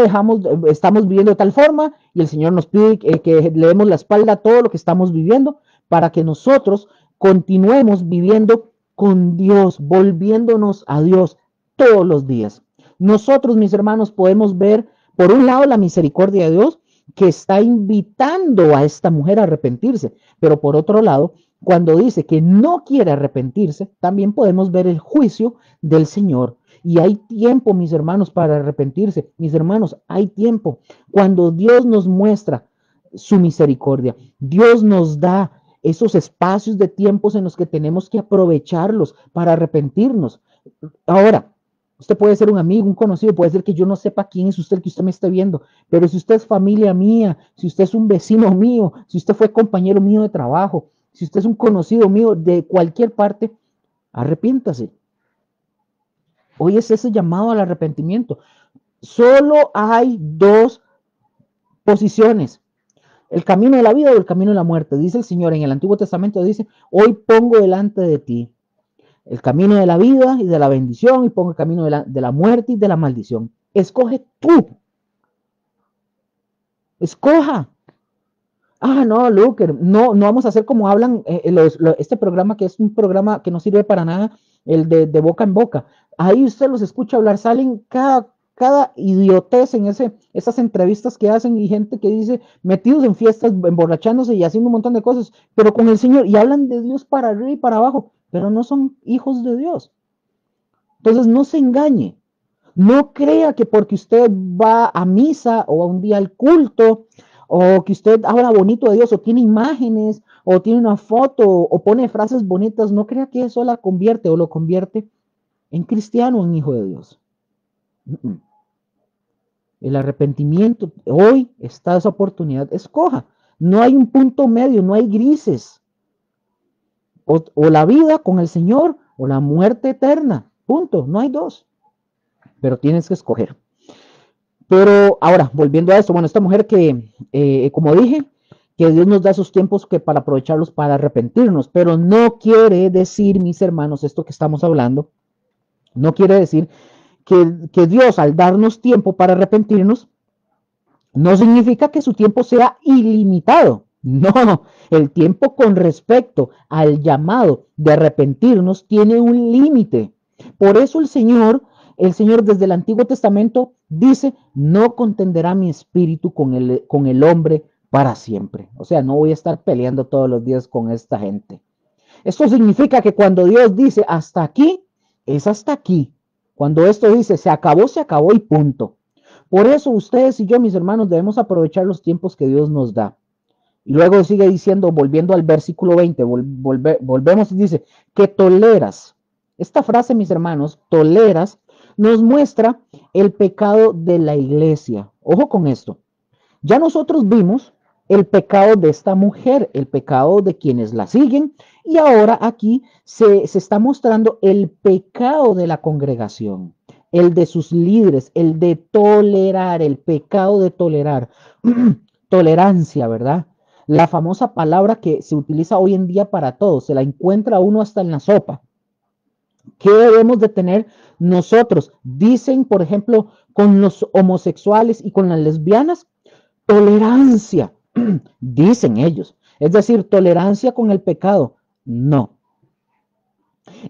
estamos viviendo de tal forma y el Señor nos pide que le demos la espalda a todo lo que estamos viviendo para que nosotros continuemos viviendo con Dios, volviéndonos a Dios todos los días. Nosotros, mis hermanos, podemos ver, por un lado, la misericordia de Dios que está invitando a esta mujer a arrepentirse, pero por otro lado, cuando dice que no quiere arrepentirse, también podemos ver el juicio del Señor. Y hay tiempo, mis hermanos, para arrepentirse. Mis hermanos, hay tiempo. Cuando Dios nos muestra su misericordia, Dios nos da esos espacios de tiempos en los que tenemos que aprovecharlos para arrepentirnos. Ahora, usted puede ser un amigo, un conocido, puede ser que yo no sepa quién es usted, el que usted me esté viendo, pero si usted es familia mía, si usted es un vecino mío, si usted fue compañero mío de trabajo, si usted es un conocido mío de cualquier parte, arrepiéntase. Hoy es ese llamado al arrepentimiento. Solo hay dos posiciones: el camino de la vida o el camino de la muerte. Dice el Señor en el Antiguo Testamento, dice: hoy pongo delante de ti el camino de la vida y de la bendición, y pongo el camino de la muerte y de la maldición. Escoge tú. Escoja. Ah, no, Luker, no vamos a hacer como hablan este programa, que es un programa que no sirve para nada, el de boca en boca. Ahí usted los escucha hablar, salen cada idiotez en esas entrevistas que hacen, y gente que dice, metidos en fiestas, emborrachándose y haciendo un montón de cosas, pero con el Señor, y hablan de Dios para arriba y para abajo, pero no son hijos de Dios. Entonces no se engañe. No crea que porque usted va a misa o a un día al culto, o que usted habla bonito de Dios, o tiene imágenes, o tiene una foto, o pone frases bonitas, no crea que eso la convierte o lo convierte en cristiano o en hijo de Dios. El arrepentimiento, hoy está esa oportunidad, escoja. No hay un punto medio, no hay grises. O la vida con el Señor o la muerte eterna. Punto, no hay dos. Pero tienes que escoger. Pero ahora, volviendo a esto, bueno, esta mujer que, como dije, que Dios nos da esos tiempos para aprovecharlos para arrepentirnos, pero no quiere decir, mis hermanos, esto que estamos hablando, no quiere decir que Dios, al darnos tiempo para arrepentirnos, no significa que su tiempo sea ilimitado. No, el tiempo con respecto al llamado de arrepentirnos tiene un límite. Por eso el Señor desde el Antiguo Testamento dice: no contenderá mi espíritu con el hombre para siempre. O sea, no voy a estar peleando todos los días con esta gente. Esto significa que cuando Dios dice hasta aquí, es hasta aquí. Cuando esto dice se acabó y punto. Por eso ustedes y yo, mis hermanos, debemos aprovechar los tiempos que Dios nos da. Y luego sigue diciendo, volviendo al versículo 20, volvemos y dice, que toleras. Esta frase, mis hermanos, toleras, nos muestra el pecado de la iglesia. Ojo con esto. Ya nosotros vimos el pecado de esta mujer, el pecado de quienes la siguen, y ahora aquí se está mostrando el pecado de la congregación, el de sus líderes, el de tolerar, el pecado de tolerar. Tolerancia, ¿verdad? La famosa palabra que se utiliza hoy en día para todo, se la encuentra uno hasta en la sopa. ¿Qué debemos de tener nosotros, dicen, por ejemplo, con los homosexuales y con las lesbianas, tolerancia, dicen ellos. Es decir, tolerancia con el pecado. No.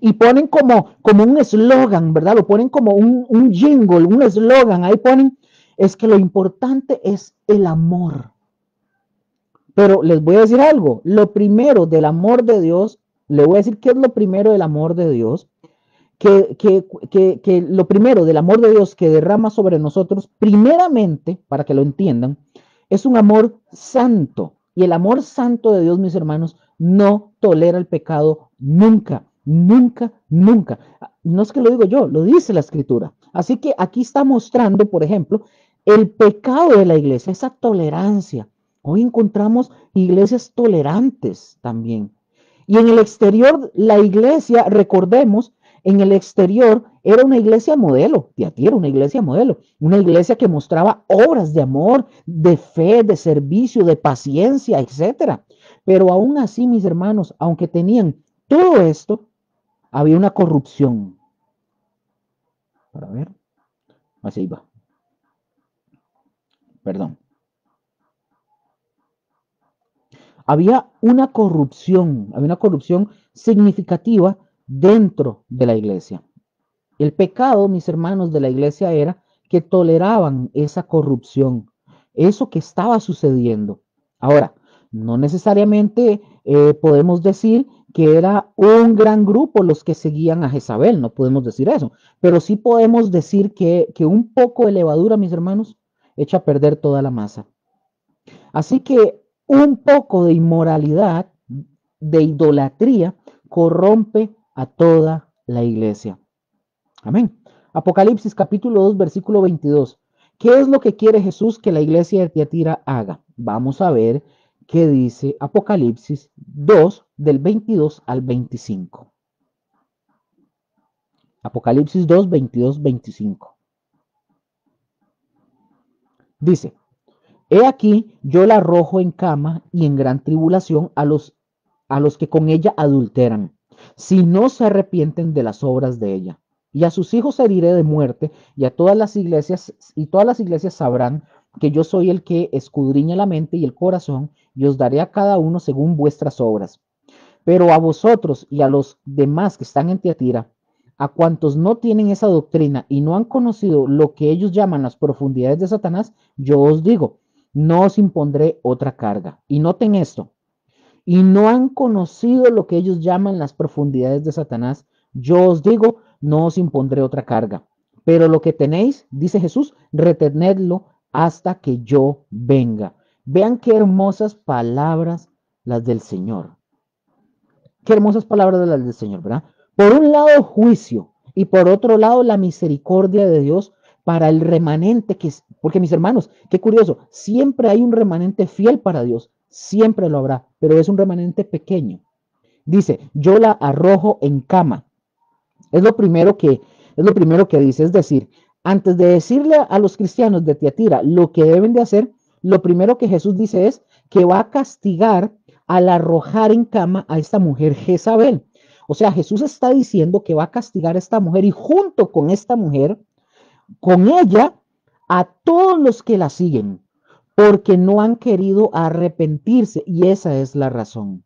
Y ponen como un eslogan, ¿verdad? Lo ponen como un jingle, un eslogan. Ahí ponen, es que lo importante es el amor. Pero les voy a decir algo, lo primero del amor de Dios, le voy a decir qué es lo primero del amor de Dios, que lo primero del amor de Dios que derrama sobre nosotros, primeramente, para que lo entiendan, es un amor santo. Y el amor santo de Dios, mis hermanos, no tolera el pecado nunca, nunca, nunca. No es que lo digo yo, lo dice la escritura. Así que aquí está mostrando, por ejemplo, el pecado de la iglesia, esa tolerancia. Hoy encontramos iglesias tolerantes también. Y en el exterior, la iglesia, recordemos, en el exterior era una iglesia modelo, Tiatira, una iglesia modelo, una iglesia que mostraba obras de amor, de fe, de servicio, de paciencia, etcétera. Pero aún así, mis hermanos, aunque tenían todo esto, había una corrupción. Para ver, así va, perdón. Había una corrupción significativa dentro de la iglesia. El pecado, mis hermanos, de la iglesia era que toleraban esa corrupción, eso que estaba sucediendo. Ahora, no necesariamente podemos decir que era un gran grupo los que seguían a Jezabel, no podemos decir eso, pero sí podemos decir que un poco de levadura, mis hermanos, echa a perder toda la masa. Así que un poco de inmoralidad, de idolatría, corrompe a toda la iglesia. Amén. Apocalipsis capítulo 2, versículo 22. ¿Qué es lo que quiere Jesús que la iglesia de Tiatira haga? Vamos a ver qué dice Apocalipsis 2, del 22 al 25. Apocalipsis 2, 22, 25. Dice, he aquí, yo la arrojo en cama y en gran tribulación a los que con ella adulteran, si no se arrepienten de las obras de ella. Y a sus hijos heriré de muerte, y todas las iglesias sabrán que yo soy el que escudriña la mente y el corazón, y os daré a cada uno según vuestras obras. Pero a vosotros y a los demás que están en Tiatira, a cuantos no tienen esa doctrina y no han conocido lo que ellos llaman las profundidades de Satanás, yo os digo, no os impondré otra carga. Y noten esto, y no han conocido lo que ellos llaman las profundidades de Satanás, yo os digo, no os impondré otra carga. Pero lo que tenéis, dice Jesús, retenedlo hasta que yo venga. Vean qué hermosas palabras las del Señor. Qué hermosas palabras de las del Señor, ¿verdad? Por un lado, juicio, y por otro lado, la misericordia de Dios para el remanente que es, porque mis hermanos, qué curioso, siempre hay un remanente fiel para Dios, siempre lo habrá, pero es un remanente pequeño. Dice, yo la arrojo en cama. Es lo primero que, es lo primero que dice, es decir, antes de decirle a los cristianos de Tiatira lo que deben de hacer, lo primero que Jesús dice es que va a castigar al arrojar en cama a esta mujer Jezabel. O sea, Jesús está diciendo que va a castigar a esta mujer y junto con esta mujer, con ella, a todos los que la siguen, porque no han querido arrepentirse y esa es la razón.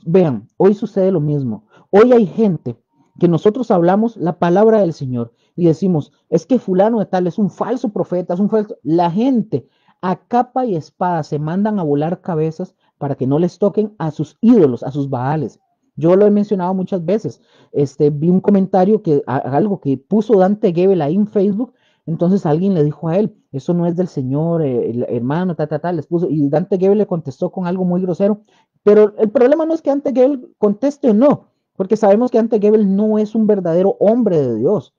Vean, hoy sucede lo mismo. Hoy hay gente que nosotros hablamos la palabra del Señor y decimos, es que fulano de tal es un falso profeta, es un falso. La gente a capa y espada se mandan a volar cabezas para que no les toquen a sus ídolos, a sus baales. Yo lo he mencionado muchas veces. Vi un comentario algo que puso Dante Gebel ahí en Facebook. Entonces alguien le dijo a él, eso no es del Señor, el hermano, les puso, y Dante Gebel le contestó con algo muy grosero. Pero el problema no es que Ante Gebel conteste o no, porque sabemos que Ante Gebel no es un verdadero hombre de Dios,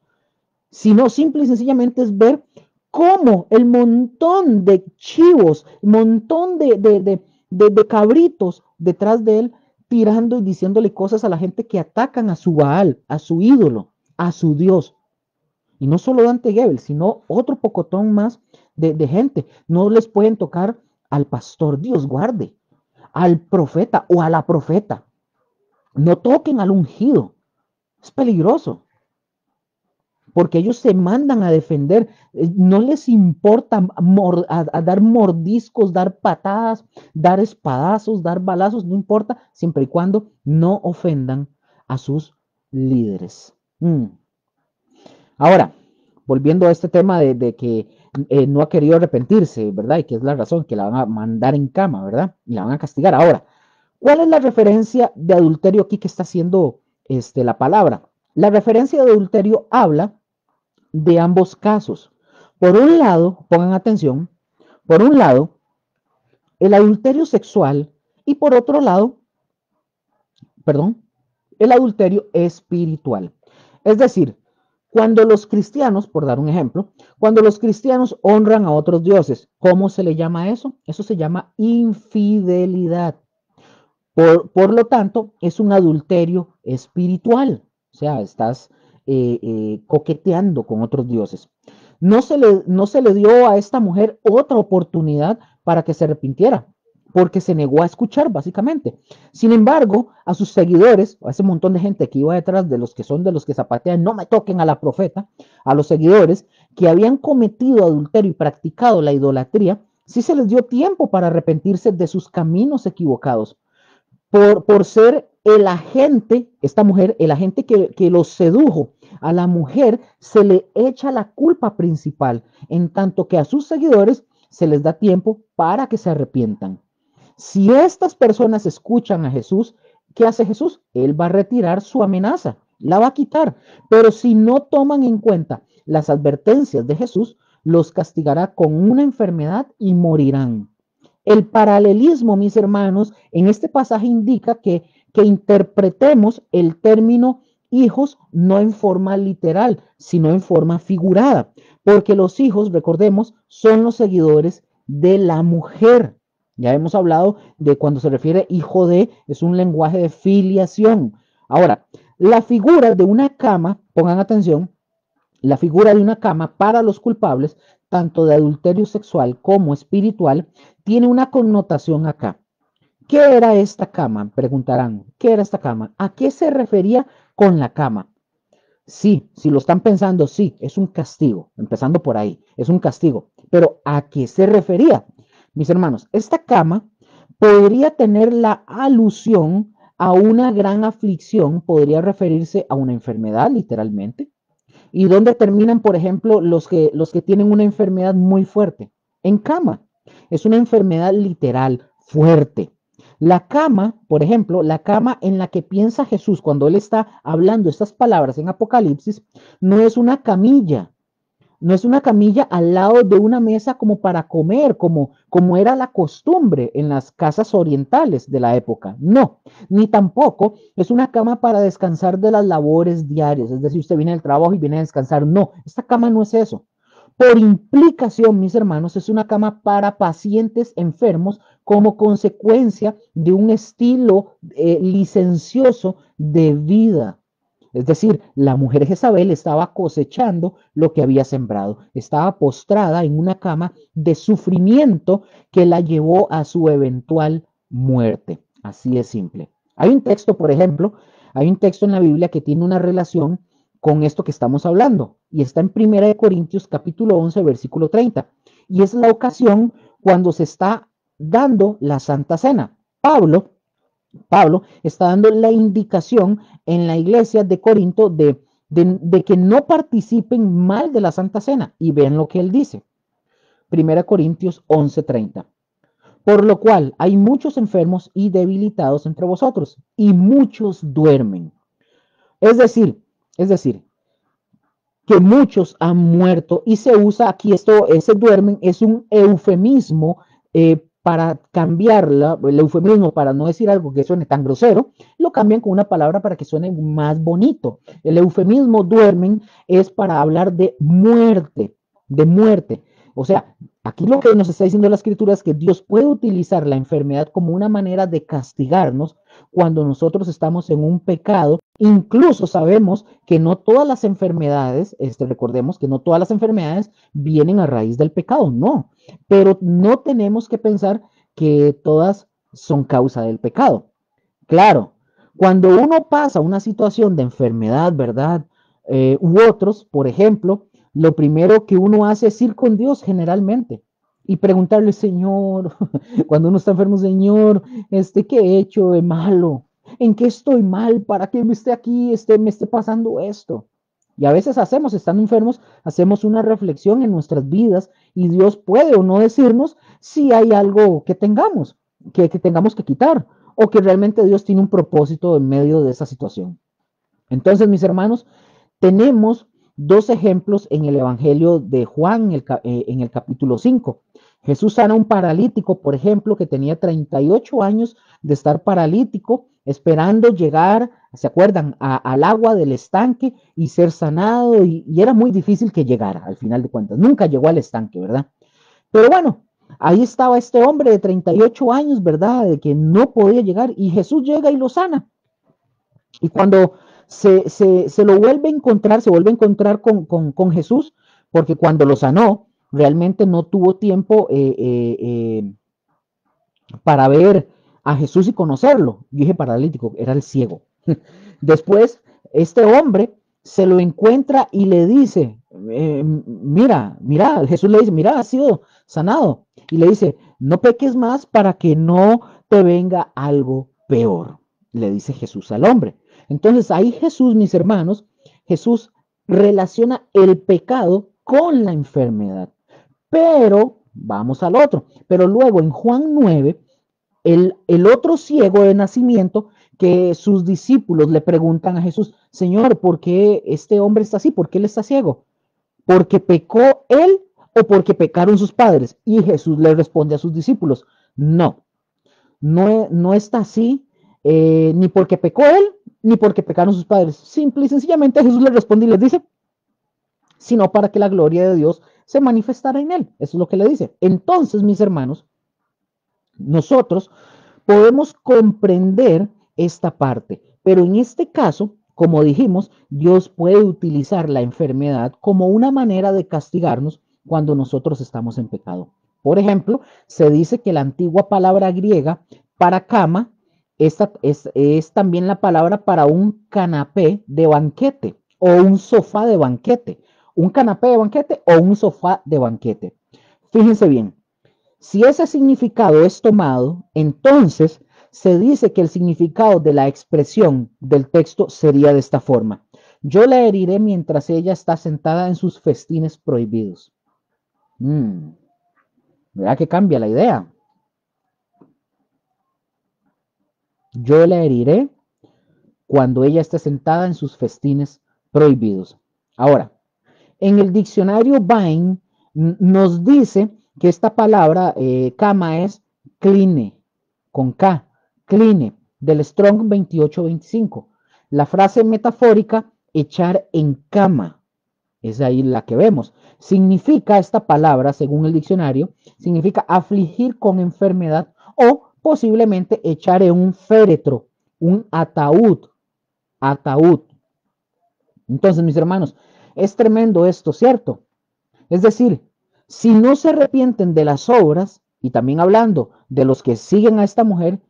sino simple y sencillamente es ver cómo el montón de chivos, montón de cabritos detrás de él, tirando y diciéndole cosas a la gente que atacan a su Baal, a su ídolo, a su Dios. Y no solo Dante Gebel, sino otro pocotón más de gente. No les pueden tocar al pastor, Dios guarde, al profeta o a la profeta. No toquen al ungido. Es peligroso. porque ellos se mandan a defender, no les importa a dar mordiscos, dar patadas, dar espadazos, dar balazos, no importa, siempre y cuando no ofendan a sus líderes. Ahora, volviendo a este tema de que no ha querido arrepentirse, ¿verdad? Y que es la razón que la van a mandar en cama, ¿verdad? Y la van a castigar. Ahora, ¿cuál es la referencia de adulterio aquí que está haciendo la palabra? La referencia de adulterio habla de ambos casos. Por un lado, pongan atención, por un lado, el adulterio sexual y por otro lado, perdón, el adulterio espiritual. Es decir, cuando los cristianos, por dar un ejemplo, cuando los cristianos honran a otros dioses, ¿cómo se le llama eso? Eso se llama infidelidad. Por lo tanto, es un adulterio espiritual. O sea, estás coqueteando con otros dioses. No se le dio a esta mujer otra oportunidad para que se arrepintiera, porque se negó a escuchar, básicamente. Sin embargo, a sus seguidores, a ese montón de gente que iba detrás de los que son de los que zapatean, no me toquen a la profeta, a los seguidores que habían cometido adulterio y practicado la idolatría, sí se les dio tiempo para arrepentirse de sus caminos equivocados por ser el agente, esta mujer, el agente que los sedujo. A la mujer se le echa la culpa principal, en tanto que a sus seguidores se les da tiempo para que se arrepientan. Si estas personas escuchan a Jesús, ¿qué hace Jesús? Él va a retirar su amenaza, la va a quitar. Pero si no toman en cuenta las advertencias de Jesús, los castigará con una enfermedad y morirán. El paralelismo, mis hermanos, en este pasaje indica que interpretemos el término hijos no en forma literal, sino en forma figurada, porque los hijos, recordemos, son los seguidores de la mujer. Ya hemos hablado de cuando se refiere hijo de, es un lenguaje de filiación. Ahora, la figura de una cama, pongan atención, la figura de una cama para los culpables, tanto de adulterio sexual como espiritual, tiene una connotación acá. ¿Qué era esta cama? Preguntarán. ¿Qué era esta cama? ¿A qué se refería con la cama? Sí, si lo están pensando, sí, es un castigo, empezando por ahí, es un castigo. Pero ¿a qué se refería? Mis hermanos, esta cama podría tener la alusión a una gran aflicción, podría referirse a una enfermedad, literalmente. ¿Y dónde terminan, por ejemplo, los que tienen una enfermedad muy fuerte? En cama. Es una enfermedad literal, fuerte. La cama, por ejemplo, la cama en la que piensa Jesús cuando él está hablando estas palabras en Apocalipsis, no es una camilla, no es una camilla al lado de una mesa como para comer, como era la costumbre en las casas orientales de la época. No, ni tampoco es una cama para descansar de las labores diarias. Es decir, usted viene del trabajo y viene a descansar. No, esta cama no es eso. Por implicación, mis hermanos, es una cama para pacientes enfermos como consecuencia de un estilo licencioso de vida. Es decir, la mujer Jezabel estaba cosechando lo que había sembrado. Estaba postrada en una cama de sufrimiento que la llevó a su eventual muerte. Así de simple. Hay un texto, por ejemplo, hay un texto en la Biblia que tiene una relación con esto que estamos hablando y está en 1 Corintios capítulo 11 versículo 30 y es la ocasión cuando se está dando la Santa Cena. Pablo está dando la indicación en la iglesia de Corinto de que no participen mal de la Santa Cena. Y ven lo que él dice. 1 Corintios 11:30. Por lo cual hay muchos enfermos y debilitados entre vosotros, y muchos duermen. Es decir, es decir, que muchos han muerto y se usa aquí ese duermen es un eufemismo para cambiarla, el eufemismo para no decir algo que suene tan grosero, lo cambian con una palabra para que suene más bonito. El eufemismo duermen es para hablar de muerte, de muerte. O sea, aquí lo que nos está diciendo la escritura es que Dios puede utilizar la enfermedad como una manera de castigarnos cuando nosotros estamos en un pecado. Incluso sabemos que no todas las enfermedades, recordemos que no todas las enfermedades vienen a raíz del pecado, no, pero no tenemos que pensar que todas son causa del pecado. Claro, cuando uno pasa una situación de enfermedad, ¿verdad? u otros, por ejemplo, lo primero que uno hace es ir con Dios generalmente y preguntarle, Señor, cuando uno está enfermo, Señor, ¿qué he hecho de malo? ¿En qué estoy mal para que me esté aquí, me esté pasando esto? Y a veces hacemos, estando enfermos, hacemos una reflexión en nuestras vidas y Dios puede o no decirnos si hay algo que tengamos, que tengamos que quitar o que realmente Dios tiene un propósito en medio de esa situación. Entonces, mis hermanos, tenemos dos ejemplos en el Evangelio de Juan en el capítulo 5. Jesús sana a un paralítico, por ejemplo, que tenía 38 años de estar paralítico, esperando llegar, ¿se acuerdan?, al agua del estanque y ser sanado, y era muy difícil que llegara, al final de cuentas. Nunca llegó al estanque, ¿verdad? Pero bueno, ahí estaba este hombre de 38 años, ¿verdad?, de que no podía llegar, y Jesús llega y lo sana. Y cuando se lo vuelve a encontrar, se vuelve a encontrar con Jesús, porque cuando lo sanó, realmente no tuvo tiempo para ver a Jesús y conocerlo. Yo dije paralítico, era el ciego. Después, este hombre se lo encuentra y le dice, mira, Jesús le dice, mira, has sido sanado. Y le dice, no peques más para que no te venga algo peor, le dice Jesús al hombre. Entonces ahí Jesús, mis hermanos, Jesús relaciona el pecado con la enfermedad. Pero, vamos al otro, pero luego en Juan 9, el otro ciego de nacimiento, que sus discípulos le preguntan a Jesús, Señor, ¿por qué este hombre está así? ¿Por qué él está ciego? ¿Porque pecó él o porque pecaron sus padres? Y Jesús le responde a sus discípulos, no, no está así, ni porque pecó él, ni porque pecaron sus padres. Simple y sencillamente Jesús le responde y les dice, sino para que la gloria de Dios se manifestara en él. Eso es lo que le dice. Entonces, mis hermanos, nosotros podemos comprender esta parte, pero en este caso, como dijimos, Dios puede utilizar la enfermedad como una manera de castigarnos cuando nosotros estamos en pecado. Por ejemplo, se dice que la antigua palabra griega para cama esta es también la palabra para un canapé de banquete o un sofá de banquete. Un canapé de banquete o un sofá de banquete. Fíjense bien, si ese significado es tomado, entonces se dice que el significado de la expresión del texto sería de esta forma. Yo la heriré mientras ella está sentada en sus festines prohibidos. ¿Verdad que cambia la idea? Yo la heriré cuando ella esté sentada en sus festines prohibidos. Ahora, en el diccionario Vine nos dice que esta palabra cama es cline, con K, cline, del Strong 2825. La frase metafórica echar en cama, es ahí la que vemos. Significa esta palabra, según el diccionario, significa afligir con enfermedad o posiblemente echar en un féretro, un ataúd, ataúd. Entonces, mis hermanos, es tremendo esto, ¿cierto? Es decir, si no se arrepienten de las obras, y también hablando de los que siguen a esta mujer,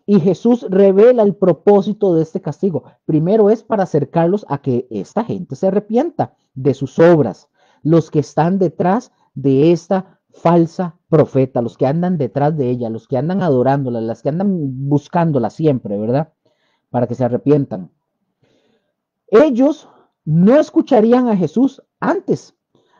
y Jesús revela el propósito de este castigo. Primero es para acercarlos a que esta gente se arrepienta de sus obras, los que están detrás de esta falsa profeta, los que andan detrás de ella, los que andan adorándola, las que andan buscándola siempre, ¿verdad? Para que se arrepientan. Ellos no escucharían a Jesús antes.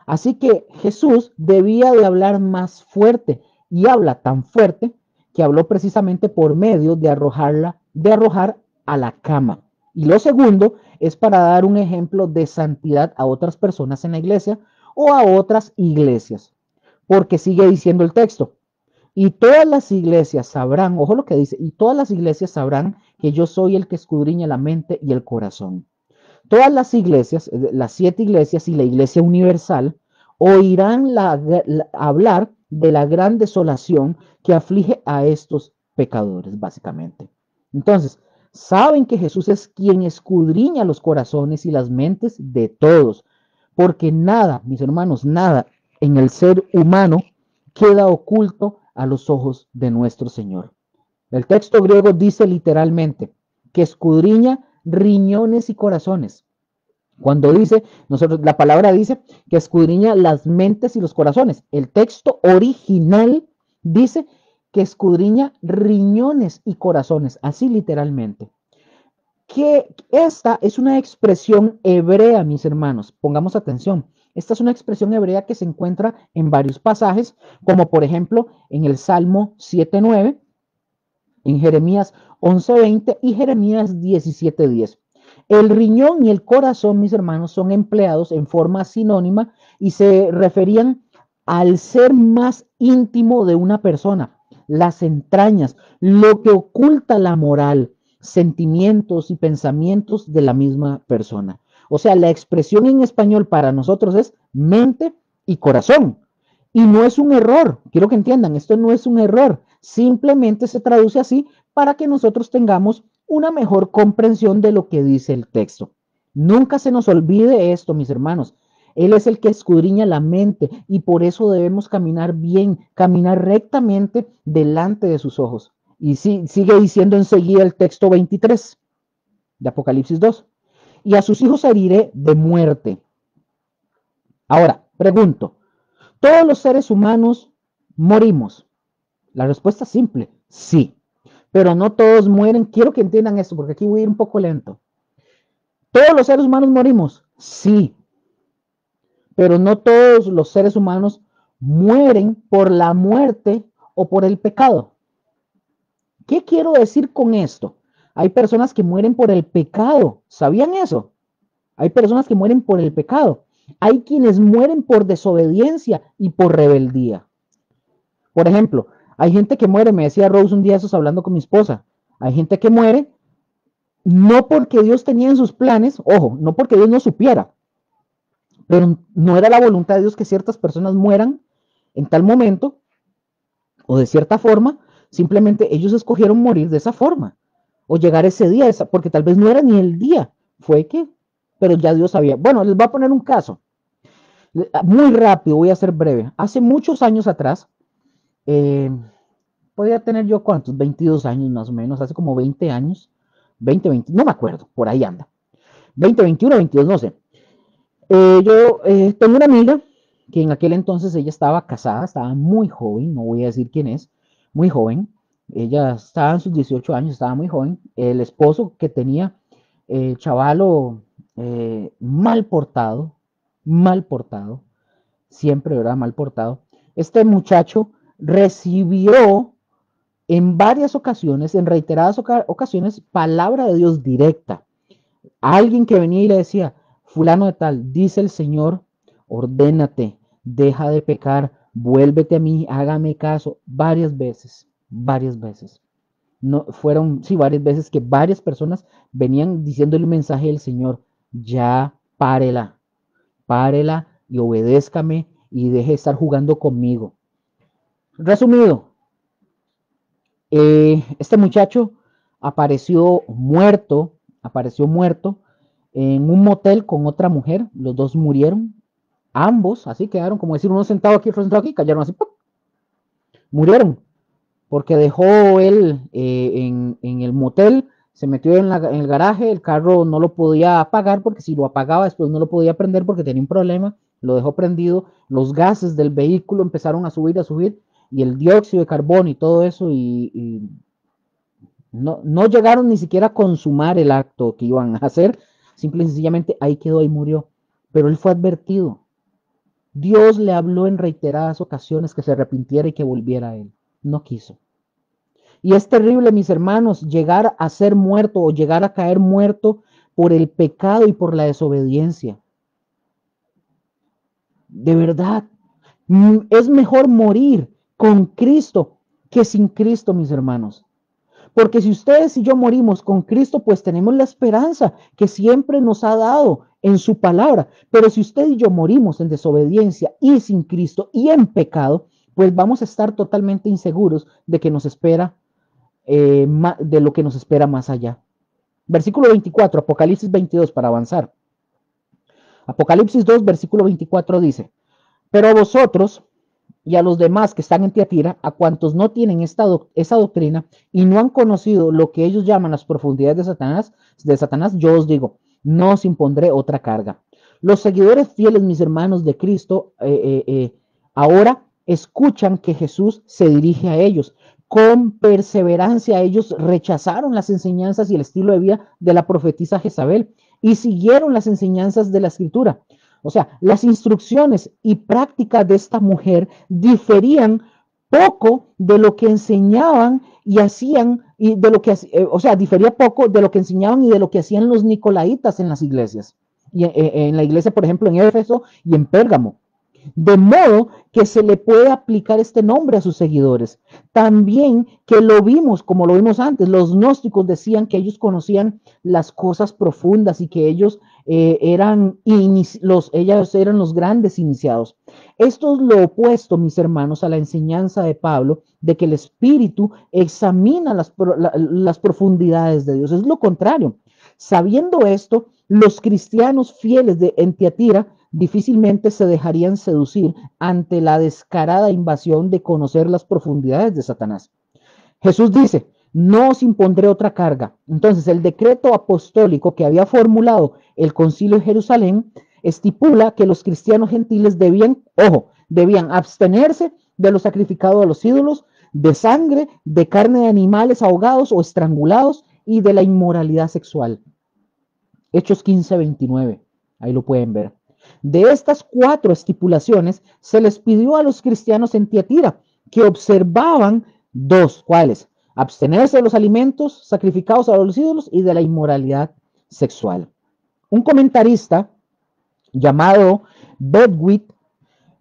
Así que Jesús debía de hablar más fuerte y habla tan fuerte que habló precisamente por medio de arrojar a la cama. Y lo segundo es para dar un ejemplo de santidad a otras personas en la iglesia o a otras iglesias. Porque sigue diciendo el texto, y todas las iglesias sabrán, ojo lo que dice, y todas las iglesias sabrán que yo soy el que escudriña la mente y el corazón. Todas las iglesias, las 7 iglesias y la iglesia universal, oirán hablar de la gran desolación que aflige a estos pecadores, básicamente. Entonces, saben que Jesús es quien escudriña los corazones y las mentes de todos, porque nada, mis hermanos, nada en el ser humano queda oculto a los ojos de nuestro Señor. El texto griego dice literalmente que escudriña riñones y corazones. Cuando dice, nosotros, la palabra dice que escudriña las mentes y los corazones. El texto original dice que escudriña riñones y corazones, así literalmente. Que esta es una expresión hebrea, mis hermanos. Pongamos atención. Esta es una expresión hebrea que se encuentra en varios pasajes, como por ejemplo en el Salmo 7:9, en Jeremías 11:20 y Jeremías 17:10. El riñón y el corazón, mis hermanos, son empleados en forma sinónima y se referían al ser más íntimo de una persona, las entrañas, lo que oculta la moral, sentimientos y pensamientos de la misma persona. O sea, la expresión en español para nosotros es mente y corazón. Y no es un error, quiero que entiendan, esto no es un error, simplemente se traduce así para que nosotros tengamos una mejor comprensión de lo que dice el texto. Nunca se nos olvide esto, mis hermanos. Él es el que escudriña la mente y por eso debemos caminar bien, caminar rectamente delante de sus ojos. Y sigue diciendo enseguida el texto 23 de Apocalipsis 2. Y a sus hijos heriré de muerte. Ahora, pregunto, ¿todos los seres humanos morimos? La respuesta es simple, sí. Pero no todos mueren. Quiero que entiendan esto, porque aquí voy a ir un poco lento. ¿Todos los seres humanos morimos? Sí. Pero no todos los seres humanos mueren por la muerte o por el pecado. ¿Qué quiero decir con esto? Hay personas que mueren por el pecado. ¿Sabían eso? Hay personas que mueren por el pecado. Hay quienes mueren por desobediencia y por rebeldía. Por ejemplo, hay gente que muere, me decía Rose un día, eso hablando con mi esposa. Hay gente que muere no porque Dios tenía en sus planes, ojo, no porque Dios no supiera, pero no era la voluntad de Dios que ciertas personas mueran en tal momento o de cierta forma, simplemente ellos escogieron morir de esa forma o llegar ese día, porque tal vez no era ni el día, fue que, pero ya Dios sabía. Bueno, les voy a poner un caso, muy rápido, voy a ser breve. Hace muchos años atrás, eh, podía tener yo cuántos, 22 años más o menos, hace como 20 años, 20, no me acuerdo, por ahí anda, 20, 21, 22, no sé. Yo tengo una amiga que en aquel entonces ella estaba casada, estaba muy joven, no voy a decir quién es, muy joven. Ella estaba en sus 18 años, estaba muy joven. El esposo que tenía, chavalo, mal portado, siempre era mal portado. Este muchacho recibió en varias ocasiones, en reiteradas ocasiones, palabra de Dios directa. Alguien que venía y le decía, fulano de tal, dice el Señor, ordénate, deja de pecar, vuélvete a mí, hágame caso, varias veces, varias veces. No, fueron, sí, varias veces que varias personas venían diciendo el mensaje del Señor, ya párela, párela y obedézcame y deje de estar jugando conmigo. Resumido, este muchacho apareció muerto en un motel con otra mujer, los dos murieron, ambos, así quedaron, como decir, uno sentado aquí, otro sentado aquí, cayeron así, ¡pum! Murieron, porque dejó él en el motel, se metió en el garaje, el carro no lo podía apagar, porque si lo apagaba después no lo podía prender porque tenía un problema, lo dejó prendido, los gases del vehículo empezaron a subir, y el dióxido de carbono y todo eso, y no llegaron ni siquiera a consumar el acto que iban a hacer, simple y sencillamente ahí quedó, ahí murió. Pero él fue advertido. Dios le habló en reiteradas ocasiones que se arrepintiera y que volviera a él. No quiso. Y es terrible, mis hermanos, llegar a ser muerto o llegar a caer muerto por el pecado y por la desobediencia. De verdad, es mejor morir con Cristo que sin Cristo, mis hermanos. Porque si ustedes y yo morimos con Cristo, pues tenemos la esperanza que siempre nos ha dado en su palabra. Pero si usted y yo morimos en desobediencia y sin Cristo y en pecado, pues vamos a estar totalmente inseguros de que nos espera, de lo que nos espera más allá. Versículo 24, Apocalipsis 22, para avanzar. Apocalipsis 2, versículo 24 dice, pero a vosotros y a los demás que están en Tiatira, a cuantos no tienen esa doctrina y no han conocido lo que ellos llaman las profundidades de Satanás, yo os digo, no os impondré otra carga. Los seguidores fieles, mis hermanos de Cristo, ahora escuchan que Jesús se dirige a ellos. Con perseverancia ellos rechazaron las enseñanzas y el estilo de vida de la profetisa Jezabel y siguieron las enseñanzas de la Escritura. O sea, las instrucciones y prácticas de esta mujer diferían poco de lo que enseñaban y hacían, y de lo que, o sea, difería poco de lo que enseñaban y de lo que hacían los nicolaitas en las iglesias. Y en la iglesia, por ejemplo, en Éfeso y en Pérgamo. De modo que se le puede aplicar este nombre a sus seguidores. También que lo vimos, como lo vimos antes, los gnósticos decían que ellos conocían las cosas profundas y que ellos ellos eran los grandes iniciados. Esto es lo opuesto, mis hermanos, a la enseñanza de Pablo de que el Espíritu examina las profundidades de Dios. Es lo contrario. Sabiendo esto, los cristianos fieles en Tiatira difícilmente se dejarían seducir ante la descarada invasión de conocer las profundidades de Satanás. Jesús dice, no os impondré otra carga. Entonces, el decreto apostólico que había formulado el concilio de Jerusalén estipula que los cristianos gentiles debían abstenerse de lo sacrificado a los ídolos, de sangre, de carne de animales ahogados o estrangulados y de la inmoralidad sexual. Hechos 15:29, ahí lo pueden ver. De estas 4 estipulaciones se les pidió a los cristianos en Tiatira que observaban 2, ¿cuáles? Abstenerse de los alimentos sacrificados a los ídolos y de la inmoralidad sexual. Un comentarista llamado Bedwick,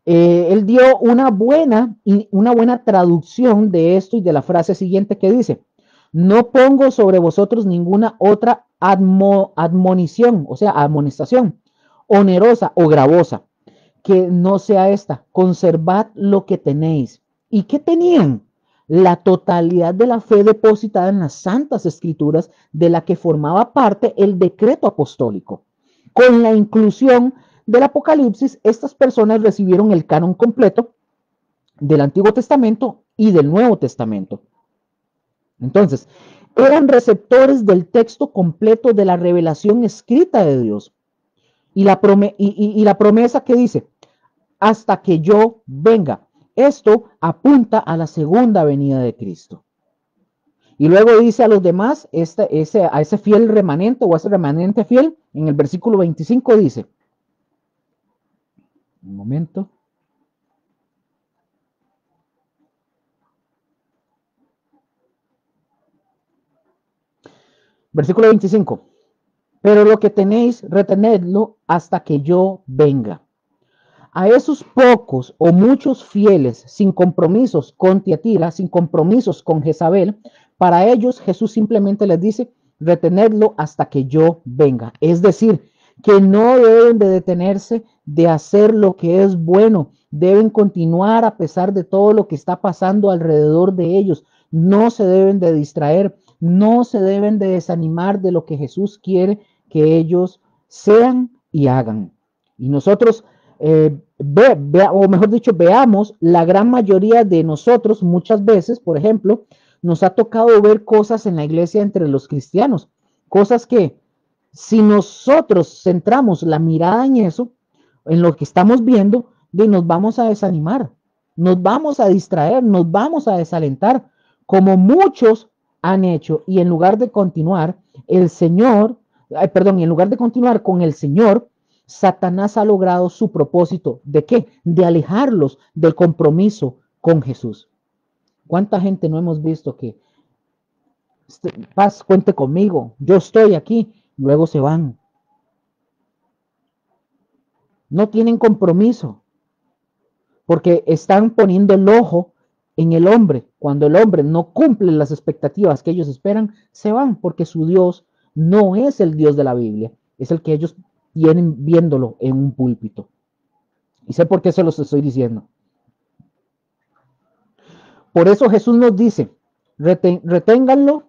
él dio una buena traducción de esto y de la frase siguiente que dice, no pongo sobre vosotros ninguna otra admonición, o sea, amonestación, onerosa o gravosa, que no sea esta. Conservad lo que tenéis. ¿Y qué tenían? La totalidad de la fe depositada en las santas escrituras de la que formaba parte el decreto apostólico. Con la inclusión del Apocalipsis, estas personas recibieron el canon completo del Antiguo Testamento y del Nuevo Testamento. Entonces, eran receptores del texto completo de la revelación escrita de Dios. Y la promesa que dice, hasta que yo venga. Esto apunta a la segunda venida de Cristo. Y luego dice a los demás, a ese fiel remanente o a ese remanente fiel, en el versículo 25 dice, un momento. Versículo 25. Pero lo que tenéis, retenedlo hasta que yo venga. A esos pocos o muchos fieles sin compromisos con Tiatira, sin compromisos con Jezabel, para ellos Jesús simplemente les dice, retenedlo hasta que yo venga. Es decir, que no deben de detenerse de hacer lo que es bueno, deben continuar a pesar de todo lo que está pasando alrededor de ellos. No se deben de distraer, no se deben de desanimar de lo que Jesús quiere que ellos sean y hagan. Y nosotros, o mejor dicho, veamos, la gran mayoría de nosotros muchas veces, por ejemplo, nos ha tocado ver cosas en la iglesia entre los cristianos, cosas que si nosotros centramos la mirada en eso, en lo que estamos viendo, nos vamos a desanimar, nos vamos a distraer, nos vamos a desalentar, como muchos han hecho, y en lugar de continuar, en lugar de continuar con el Señor, Satanás ha logrado su propósito. ¿De qué? De alejarlos del compromiso con Jesús. ¿Cuánta gente no hemos visto que, paz, cuente conmigo, yo estoy aquí, luego se van? No tienen compromiso, porque están poniendo el ojo en el hombre. Cuando el hombre no cumple las expectativas que ellos esperan, se van, porque su Dios no es el Dios de la Biblia, es el que ellos tienen viéndolo en un púlpito. Y sé por qué se los estoy diciendo. Por eso Jesús nos dice, reténganlo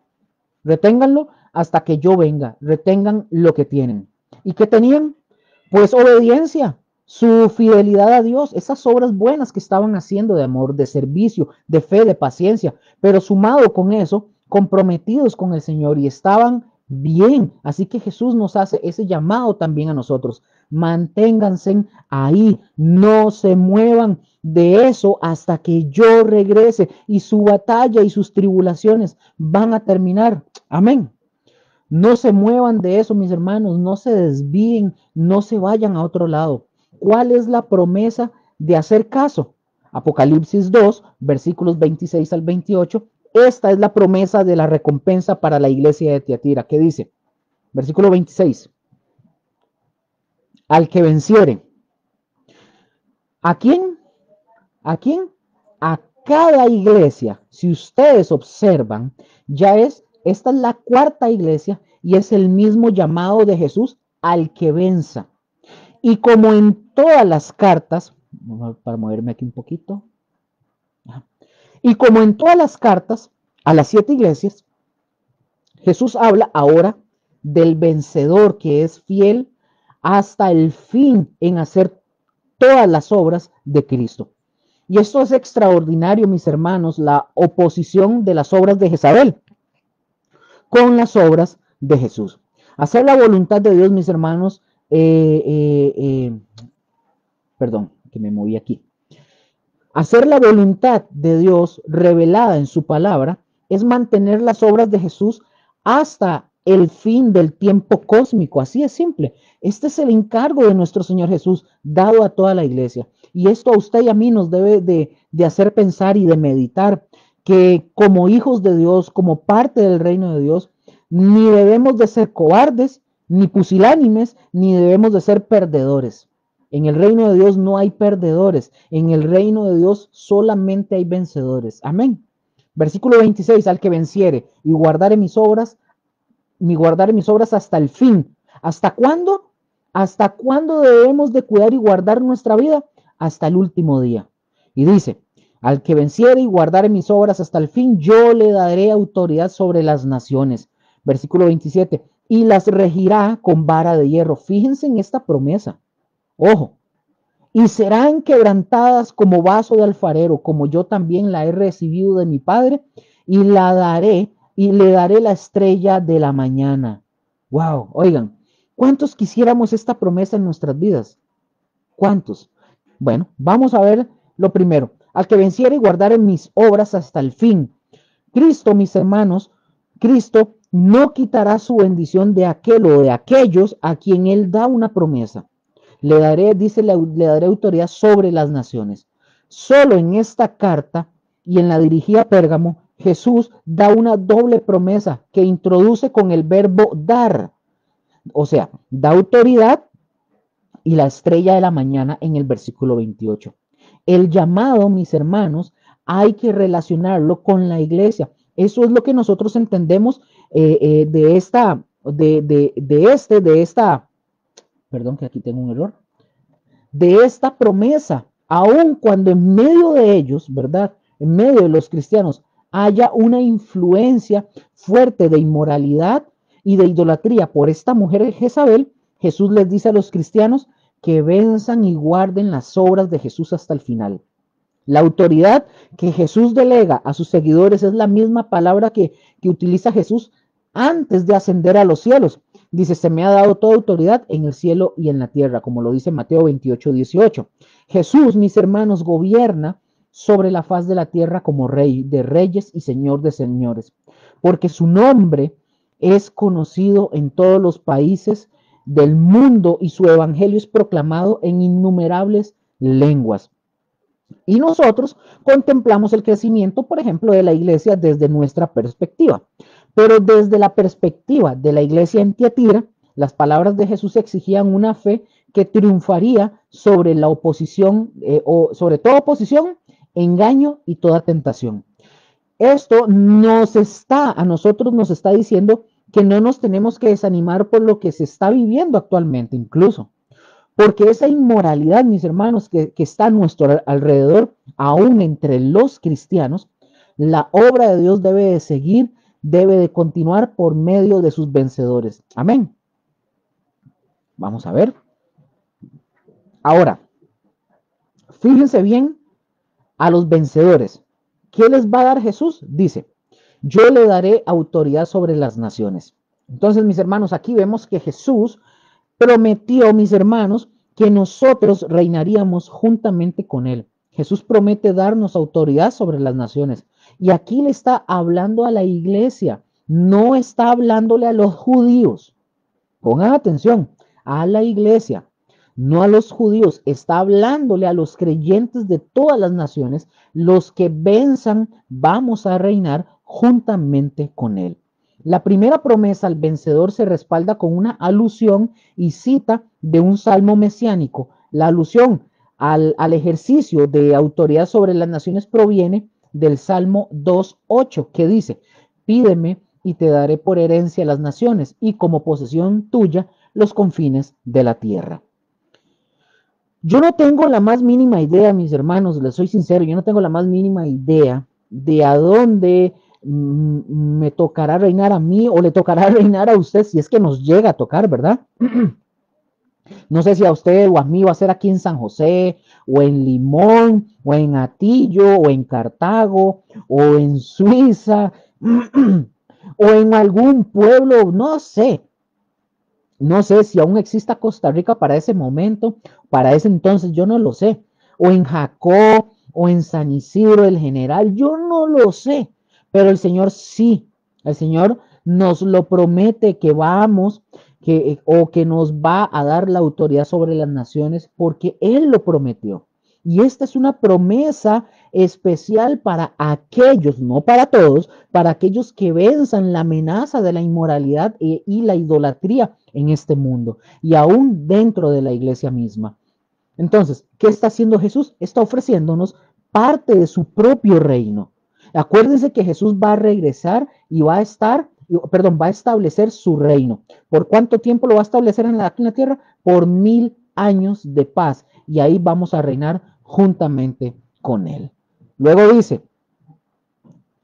hasta que yo venga, retengan lo que tienen. ¿Y qué tenían? Pues obediencia, su fidelidad a Dios, esas obras buenas que estaban haciendo de amor, de servicio, de fe, de paciencia, pero sumado con eso, comprometidos con el Señor y estaban Bien, así que Jesús nos hace ese llamado también a nosotros. Manténganse ahí, no se muevan de eso hasta que yo regrese y su batalla y sus tribulaciones van a terminar. Amén. No se muevan de eso, mis hermanos, no se desvíen, no se vayan a otro lado. ¿Cuál es la promesa de hacer caso? Apocalipsis 2, versículos 26 al 28. Esta es la promesa de la recompensa para la iglesia de Tiatira. ¿Qué dice? Versículo 26. Al que venciere. ¿A quién? ¿A quién? A cada iglesia. Si ustedes observan, esta es la cuarta iglesia y es el mismo llamado de Jesús al que venza. Y como en todas las cartas, para moverme aquí un poquito, y como en todas las cartas a las 7 iglesias, Jesús habla ahora del vencedor que es fiel hasta el fin en hacer todas las obras de Cristo. Y esto es extraordinario, mis hermanos, la oposición de las obras de Jezabel con las obras de Jesús. Hacer la voluntad de Dios, mis hermanos, perdón, que me moví aquí. Hacer la voluntad de Dios revelada en su palabra es mantener las obras de Jesús hasta el fin del tiempo cósmico. Así es simple. Este es el encargo de nuestro Señor Jesús dado a toda la iglesia. Y esto a usted y a mí nos debe de hacer pensar y de meditar que como hijos de Dios, como parte del reino de Dios, ni debemos de ser cobardes, ni pusilánimes, ni debemos de ser perdedores. En el reino de Dios no hay perdedores. En el reino de Dios solamente hay vencedores. Amén. Versículo 26, al que venciere y guardare mis obras, guardare mis obras hasta el fin. ¿Hasta cuándo? ¿Hasta cuándo debemos de cuidar y guardar nuestra vida? Hasta el último día. Y dice, al que venciere y guardare mis obras hasta el fin, yo le daré autoridad sobre las naciones. Versículo 27, y las regirá con vara de hierro. Fíjense en esta promesa. Ojo, y serán quebrantadas como vaso de alfarero, como yo también la he recibido de mi Padre, y la daré, y le daré la estrella de la mañana. Wow, oigan, ¿cuántos quisiéramos esta promesa en nuestras vidas? ¿Cuántos? Bueno, vamos a ver lo primero. Al que venciere y guardare mis obras hasta el fin. Cristo, mis hermanos, Cristo no quitará su bendición de aquel o de aquellos a quien Él da una promesa. Le daré, dice, le daré autoridad sobre las naciones. Solo en esta carta y en la dirigida a Pérgamo, Jesús da una doble promesa que introduce con el verbo dar. O sea, da autoridad y la estrella de la mañana en el versículo 28. El llamado, mis hermanos, hay que relacionarlo con la iglesia. Eso es lo que nosotros entendemos de esta, perdón que aquí tengo un error, de esta promesa, aun cuando en medio de ellos, ¿verdad? En medio de los cristianos haya una influencia fuerte de inmoralidad y de idolatría por esta mujer Jezabel, Jesús les dice a los cristianos que venzan y guarden las obras de Jesús hasta el final. La autoridad que Jesús delega a sus seguidores es la misma palabra que utiliza Jesús antes de ascender a los cielos. Dice, se me ha dado toda autoridad en el cielo y en la tierra, como lo dice Mateo 28, 18. Jesús, mis hermanos, gobierna sobre la faz de la tierra como rey de reyes y señor de señores, porque su nombre es conocido en todos los países del mundo y su evangelio es proclamado en innumerables lenguas. Y nosotros contemplamos el crecimiento, por ejemplo, de la iglesia desde nuestra perspectiva. Pero desde la perspectiva de la iglesia en Tiatira, las palabras de Jesús exigían una fe que triunfaría sobre la oposición, o sobre toda oposición, engaño y toda tentación. Esto a nosotros nos está diciendo que no nos tenemos que desanimar por lo que se está viviendo actualmente, incluso. Porque esa inmoralidad, mis hermanos, que está a nuestro alrededor, aún entre los cristianos, la obra de Dios debe de seguir, debe de continuar por medio de sus vencedores. Amén. Vamos a ver. Ahora, fíjense bien a los vencedores. ¿Qué les va a dar Jesús? Dice, yo le daré autoridad sobre las naciones. Entonces, mis hermanos, aquí vemos que Jesús prometió, mis hermanos, que nosotros reinaríamos juntamente con Él. Jesús promete darnos autoridad sobre las naciones. Y aquí le está hablando a la iglesia, no está hablándole a los judíos. Pongan atención, a la iglesia, no a los judíos, está hablándole a los creyentes de todas las naciones, los que venzan, vamos a reinar juntamente con Él. La primera promesa al vencedor se respalda con una alusión y cita de un salmo mesiánico. La alusión al ejercicio de autoridad sobre las naciones proviene del Salmo 2.8, que dice, pídeme y te daré por herencia las naciones y como posesión tuya los confines de la tierra. Yo no tengo la más mínima idea, mis hermanos, les soy sincero, yo no tengo la más mínima idea de a dónde me tocará reinar a mí o le tocará reinar a usted si es que nos llega a tocar, ¿verdad? No sé si a usted o a mí va a ser aquí en San José o en Limón o en Atillo o en Cartago o en Suiza o en algún pueblo, no sé. No sé si aún exista Costa Rica para ese momento, para ese entonces, yo no lo sé. O en Jacó, o en San Isidro el General, yo no lo sé. Pero el Señor sí, el Señor nos lo promete que vamos, o que nos va a dar la autoridad sobre las naciones, porque Él lo prometió. Y esta es una promesa especial para aquellos, no para todos, para aquellos que venzan la amenaza de la inmoralidad y la idolatría en este mundo y aún dentro de la iglesia misma. Entonces, ¿qué está haciendo Jesús? Está ofreciéndonos parte de su propio reino. Acuérdense que Jesús va a regresar y va a establecer su reino. ¿Por cuánto tiempo lo va a establecer aquí en la tierra? Por 1000 años de paz. Y ahí vamos a reinar juntamente con Él. Luego dice,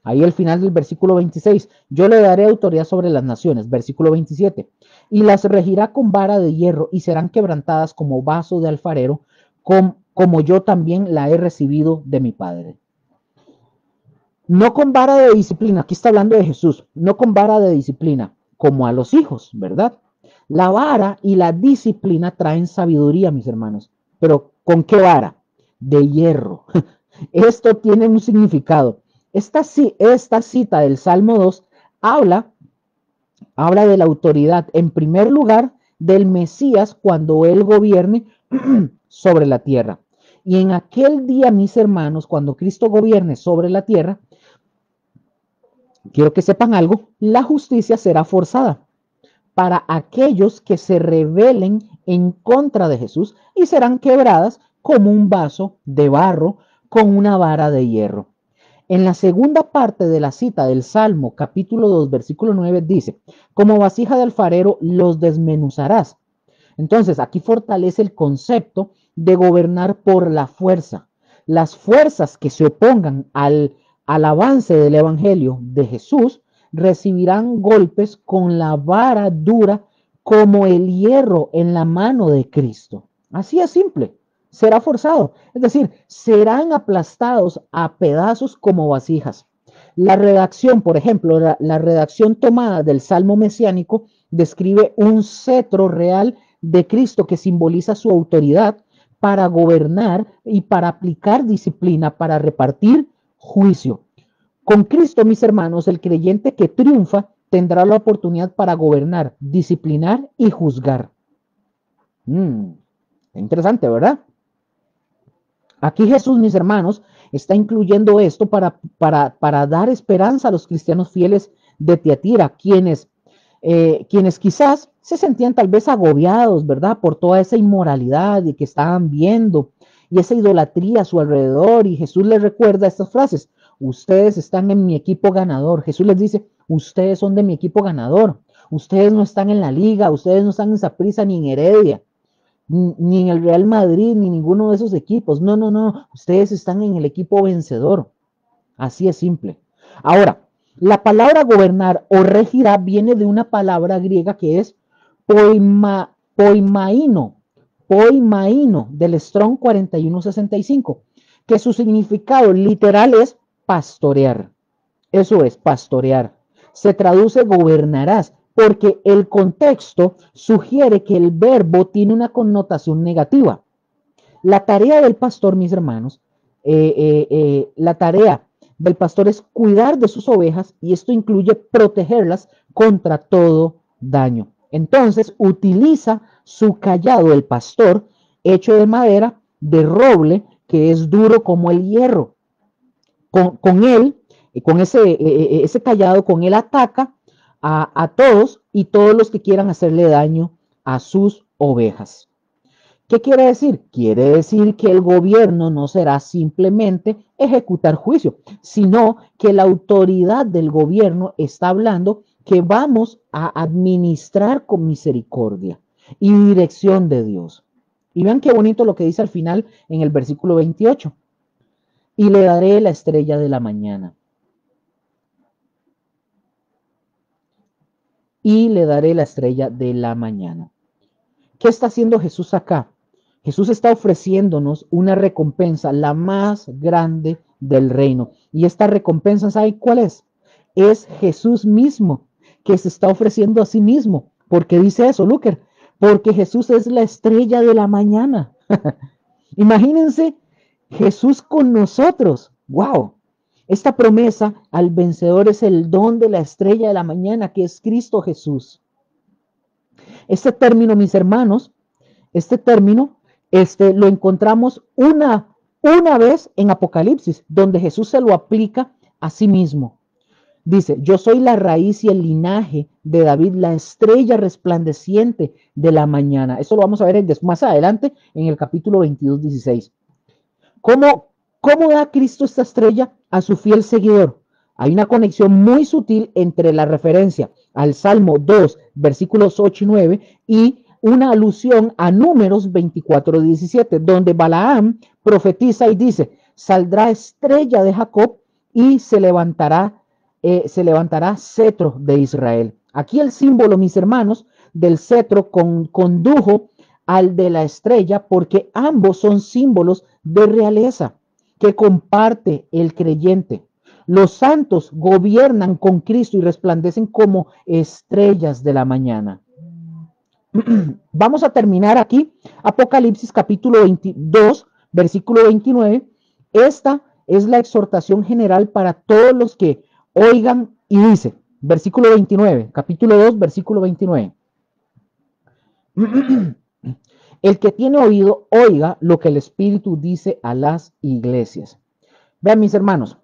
ahí al final del versículo 26, yo le daré autoridad sobre las naciones, versículo 27, y las regirá con vara de hierro y serán quebrantadas como vaso de alfarero, como yo también la he recibido de mi Padre. No con vara de disciplina, aquí está hablando de Jesús, no con vara de disciplina, como a los hijos, ¿verdad? La vara y la disciplina traen sabiduría, mis hermanos, pero ¿con qué vara? De hierro. Esto tiene un significado. Esta cita del Salmo 2 habla de la autoridad, en primer lugar, del Mesías cuando Él gobierne sobre la tierra. Y en aquel día, mis hermanos, cuando Cristo gobierne sobre la tierra, quiero que sepan algo, la justicia será forzada para aquellos que se rebelen en contra de Jesús y serán quebradas como un vaso de barro con una vara de hierro. En la segunda parte de la cita del Salmo, capítulo 2, versículo 9, dice, como vasija de alfarero los desmenuzarás. Entonces, aquí fortalece el concepto de gobernar por la fuerza. Las fuerzas que se opongan al avance del Evangelio de Jesús recibirán golpes con la vara dura como el hierro en la mano de Cristo. Así es simple, será forzado. Es decir, serán aplastados a pedazos como vasijas. La redacción, por ejemplo, la redacción tomada del Salmo mesiánico describe un cetro real de Cristo que simboliza su autoridad para gobernar y para aplicar disciplina, para repartir juicio. Con Cristo, mis hermanos, el creyente que triunfa tendrá la oportunidad para gobernar, disciplinar y juzgar. Interesante, ¿verdad? Aquí Jesús, mis hermanos, está incluyendo esto para dar esperanza a los cristianos fieles de Tiatira, quienes quizás se sentían tal vez agobiados, ¿verdad? Por toda esa inmoralidad y que estaban viendo y esa idolatría a su alrededor. Y Jesús les recuerda estas frases. Ustedes están en mi equipo ganador. Jesús les dice, ustedes son de mi equipo ganador. Ustedes no están en la liga, ustedes no están en Saprissa ni en Heredia, ni en el Real Madrid, ni ninguno de esos equipos. No, no, no. Ustedes están en el equipo vencedor. Así es simple. Ahora, la palabra gobernar o regirá viene de una palabra griega que es poimaino, del Strong 4165, que su significado literal es pastorear. Eso es, pastorear. Se traduce gobernarás, porque el contexto sugiere que el verbo tiene una connotación negativa. La tarea del pastor, mis hermanos, la tarea del pastor es cuidar de sus ovejas y esto incluye protegerlas contra todo daño. Entonces utiliza su callado, el pastor, hecho de madera, de roble, que es duro como el hierro. Con él, con ese callado, con él ataca a todos y todos los que quieran hacerle daño a sus ovejas. ¿Qué quiere decir? Quiere decir que el gobierno no será simplemente ejecutar juicio, sino que la autoridad del gobierno está hablando que vamos a administrar con misericordia y dirección de Dios. Y vean qué bonito lo que dice al final en el versículo 28. Y le daré la estrella de la mañana. Y le daré la estrella de la mañana. ¿Qué está haciendo Jesús acá? Jesús está ofreciéndonos una recompensa, la más grande del reino. Y esta recompensa, ¿sabe cuál es? Es Jesús mismo, que se está ofreciendo a sí mismo. ¿Por qué dice eso, Luker? Porque Jesús es la estrella de la mañana. Imagínense Jesús con nosotros. ¡Wow! Esta promesa al vencedor es el don de la estrella de la mañana, que es Cristo Jesús. Este término, mis hermanos, este término lo encontramos una vez en Apocalipsis, donde Jesús se lo aplica a sí mismo. Dice, yo soy la raíz y el linaje de David, la estrella resplandeciente de la mañana. Eso lo vamos a ver más adelante en el capítulo 22, 16. ¿Cómo da Cristo esta estrella a su fiel seguidor? Hay una conexión muy sutil entre la referencia al Salmo 2, versículos 8 y 9, y una alusión a Números 24, 17, donde Balaam profetiza y dice, saldrá estrella de Jacob y se levantará cetro de Israel. Aquí el símbolo, mis hermanos, del cetro condujo al de la estrella porque ambos son símbolos de realeza que comparte el creyente. Los santos gobiernan con Cristo y resplandecen como estrellas de la mañana. Vamos a terminar aquí. Apocalipsis capítulo 22, versículo 29. Esta es la exhortación general para todos los que oigan y dice, versículo 29, capítulo 2, versículo 29. El que tiene oído, oiga lo que el Espíritu dice a las iglesias. Vean, mis hermanos,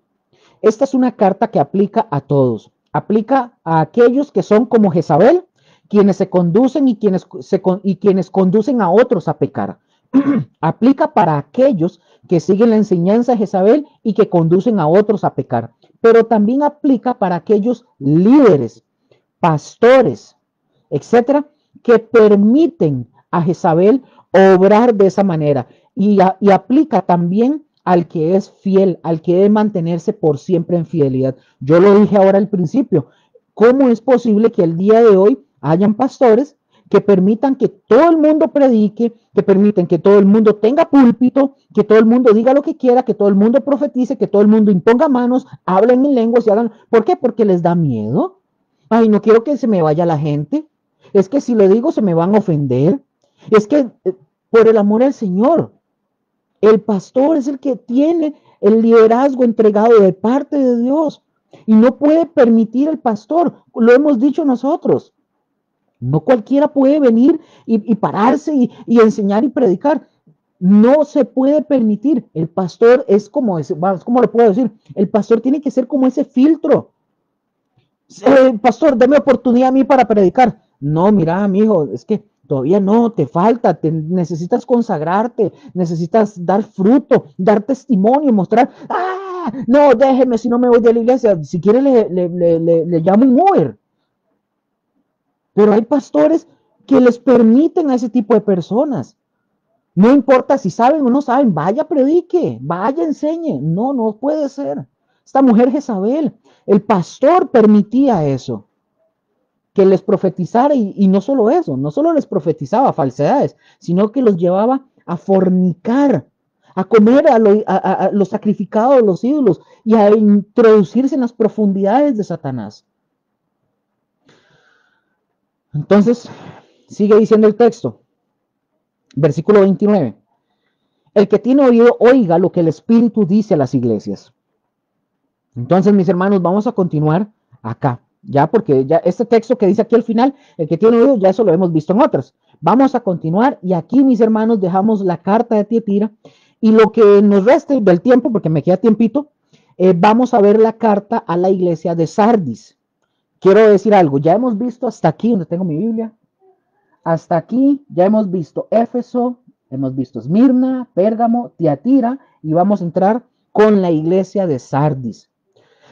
esta es una carta que aplica a todos. Aplica a aquellos que son como Jezabel, quienes se conducen y quienes conducen a otros a pecar. Aplica para aquellos que siguen la enseñanza de Jezabel y que conducen a otros a pecar. Pero también aplica para aquellos líderes, pastores, etcétera, que permiten a Jezabel obrar de esa manera. Y aplica también al que es fiel, al que debe mantenerse por siempre en fidelidad. Yo lo dije ahora al principio. ¿Cómo es posible que el día de hoy hayan pastores que permitan que todo el mundo predique, que permiten que todo el mundo tenga púlpito, que todo el mundo diga lo que quiera, que todo el mundo profetice, que todo el mundo imponga manos, hablen en lenguas y hagan? ¿Por qué? Porque les da miedo. Ay, no quiero que se me vaya la gente. Es que si lo digo se me van a ofender. Es que por el amor al Señor, el pastor es el que tiene el liderazgo entregado de parte de Dios. Y no puede permitir el pastor, lo hemos dicho nosotros. No cualquiera puede venir y pararse y enseñar y predicar. No se puede permitir. El pastor es como ¿cómo lo puedo decir? El pastor tiene que ser como ese filtro. Pastor, deme oportunidad a mí para predicar. No, mira, amigo, es que todavía no, te falta, necesitas consagrarte, necesitas dar fruto, dar testimonio, mostrar, no, déjeme si no me voy de la iglesia, si quiere le llamo un Uber. Pero hay pastores que les permiten a ese tipo de personas. No importa si saben o no saben, vaya, predique, vaya, enseñe. No, no puede ser. Esta mujer Jezabel, el pastor permitía eso, que les profetizara y no solo eso, no solo les profetizaba falsedades, sino que los llevaba a fornicar, a comer a los sacrificados de los ídolos y a introducirse en las profundidades de Satanás. Entonces, sigue diciendo el texto, versículo 29. El que tiene oído, oiga lo que el Espíritu dice a las iglesias. Entonces, mis hermanos, vamos a continuar acá, ya porque ya este texto que dice aquí al final, el que tiene oído, ya eso lo hemos visto en otras. Vamos a continuar y aquí, mis hermanos, dejamos la carta de Tiatira y lo que nos reste del tiempo, porque me queda tiempito, vamos a ver la carta a la iglesia de Sardis. Quiero decir algo, ya hemos visto hasta aquí, donde tengo mi Biblia, hasta aquí ya hemos visto Éfeso, hemos visto Esmirna, Pérgamo, Tiatira y vamos a entrar con la iglesia de Sardis.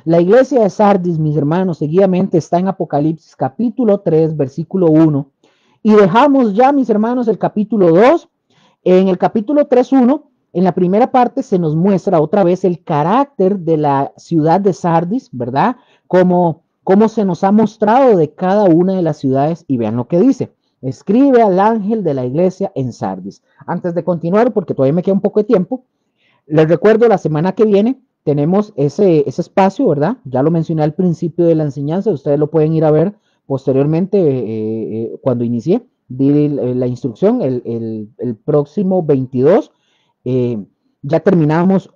La iglesia de Sardis, mis hermanos, seguidamente está en Apocalipsis capítulo 3, versículo 1. Y dejamos ya, mis hermanos, el capítulo 2. En el capítulo 3:1, en la primera parte se nos muestra otra vez el carácter de la ciudad de Sardis, ¿verdad? Cómo se nos ha mostrado de cada una de las ciudades. Y vean lo que dice. Escribe al ángel de la iglesia en Sardis. Antes de continuar, porque todavía me queda un poco de tiempo, les recuerdo, la semana que viene tenemos ese espacio, ¿verdad? Ya lo mencioné al principio de la enseñanza, ustedes lo pueden ir a ver posteriormente cuando inicié. Di la instrucción el próximo 22. eh, ya terminamos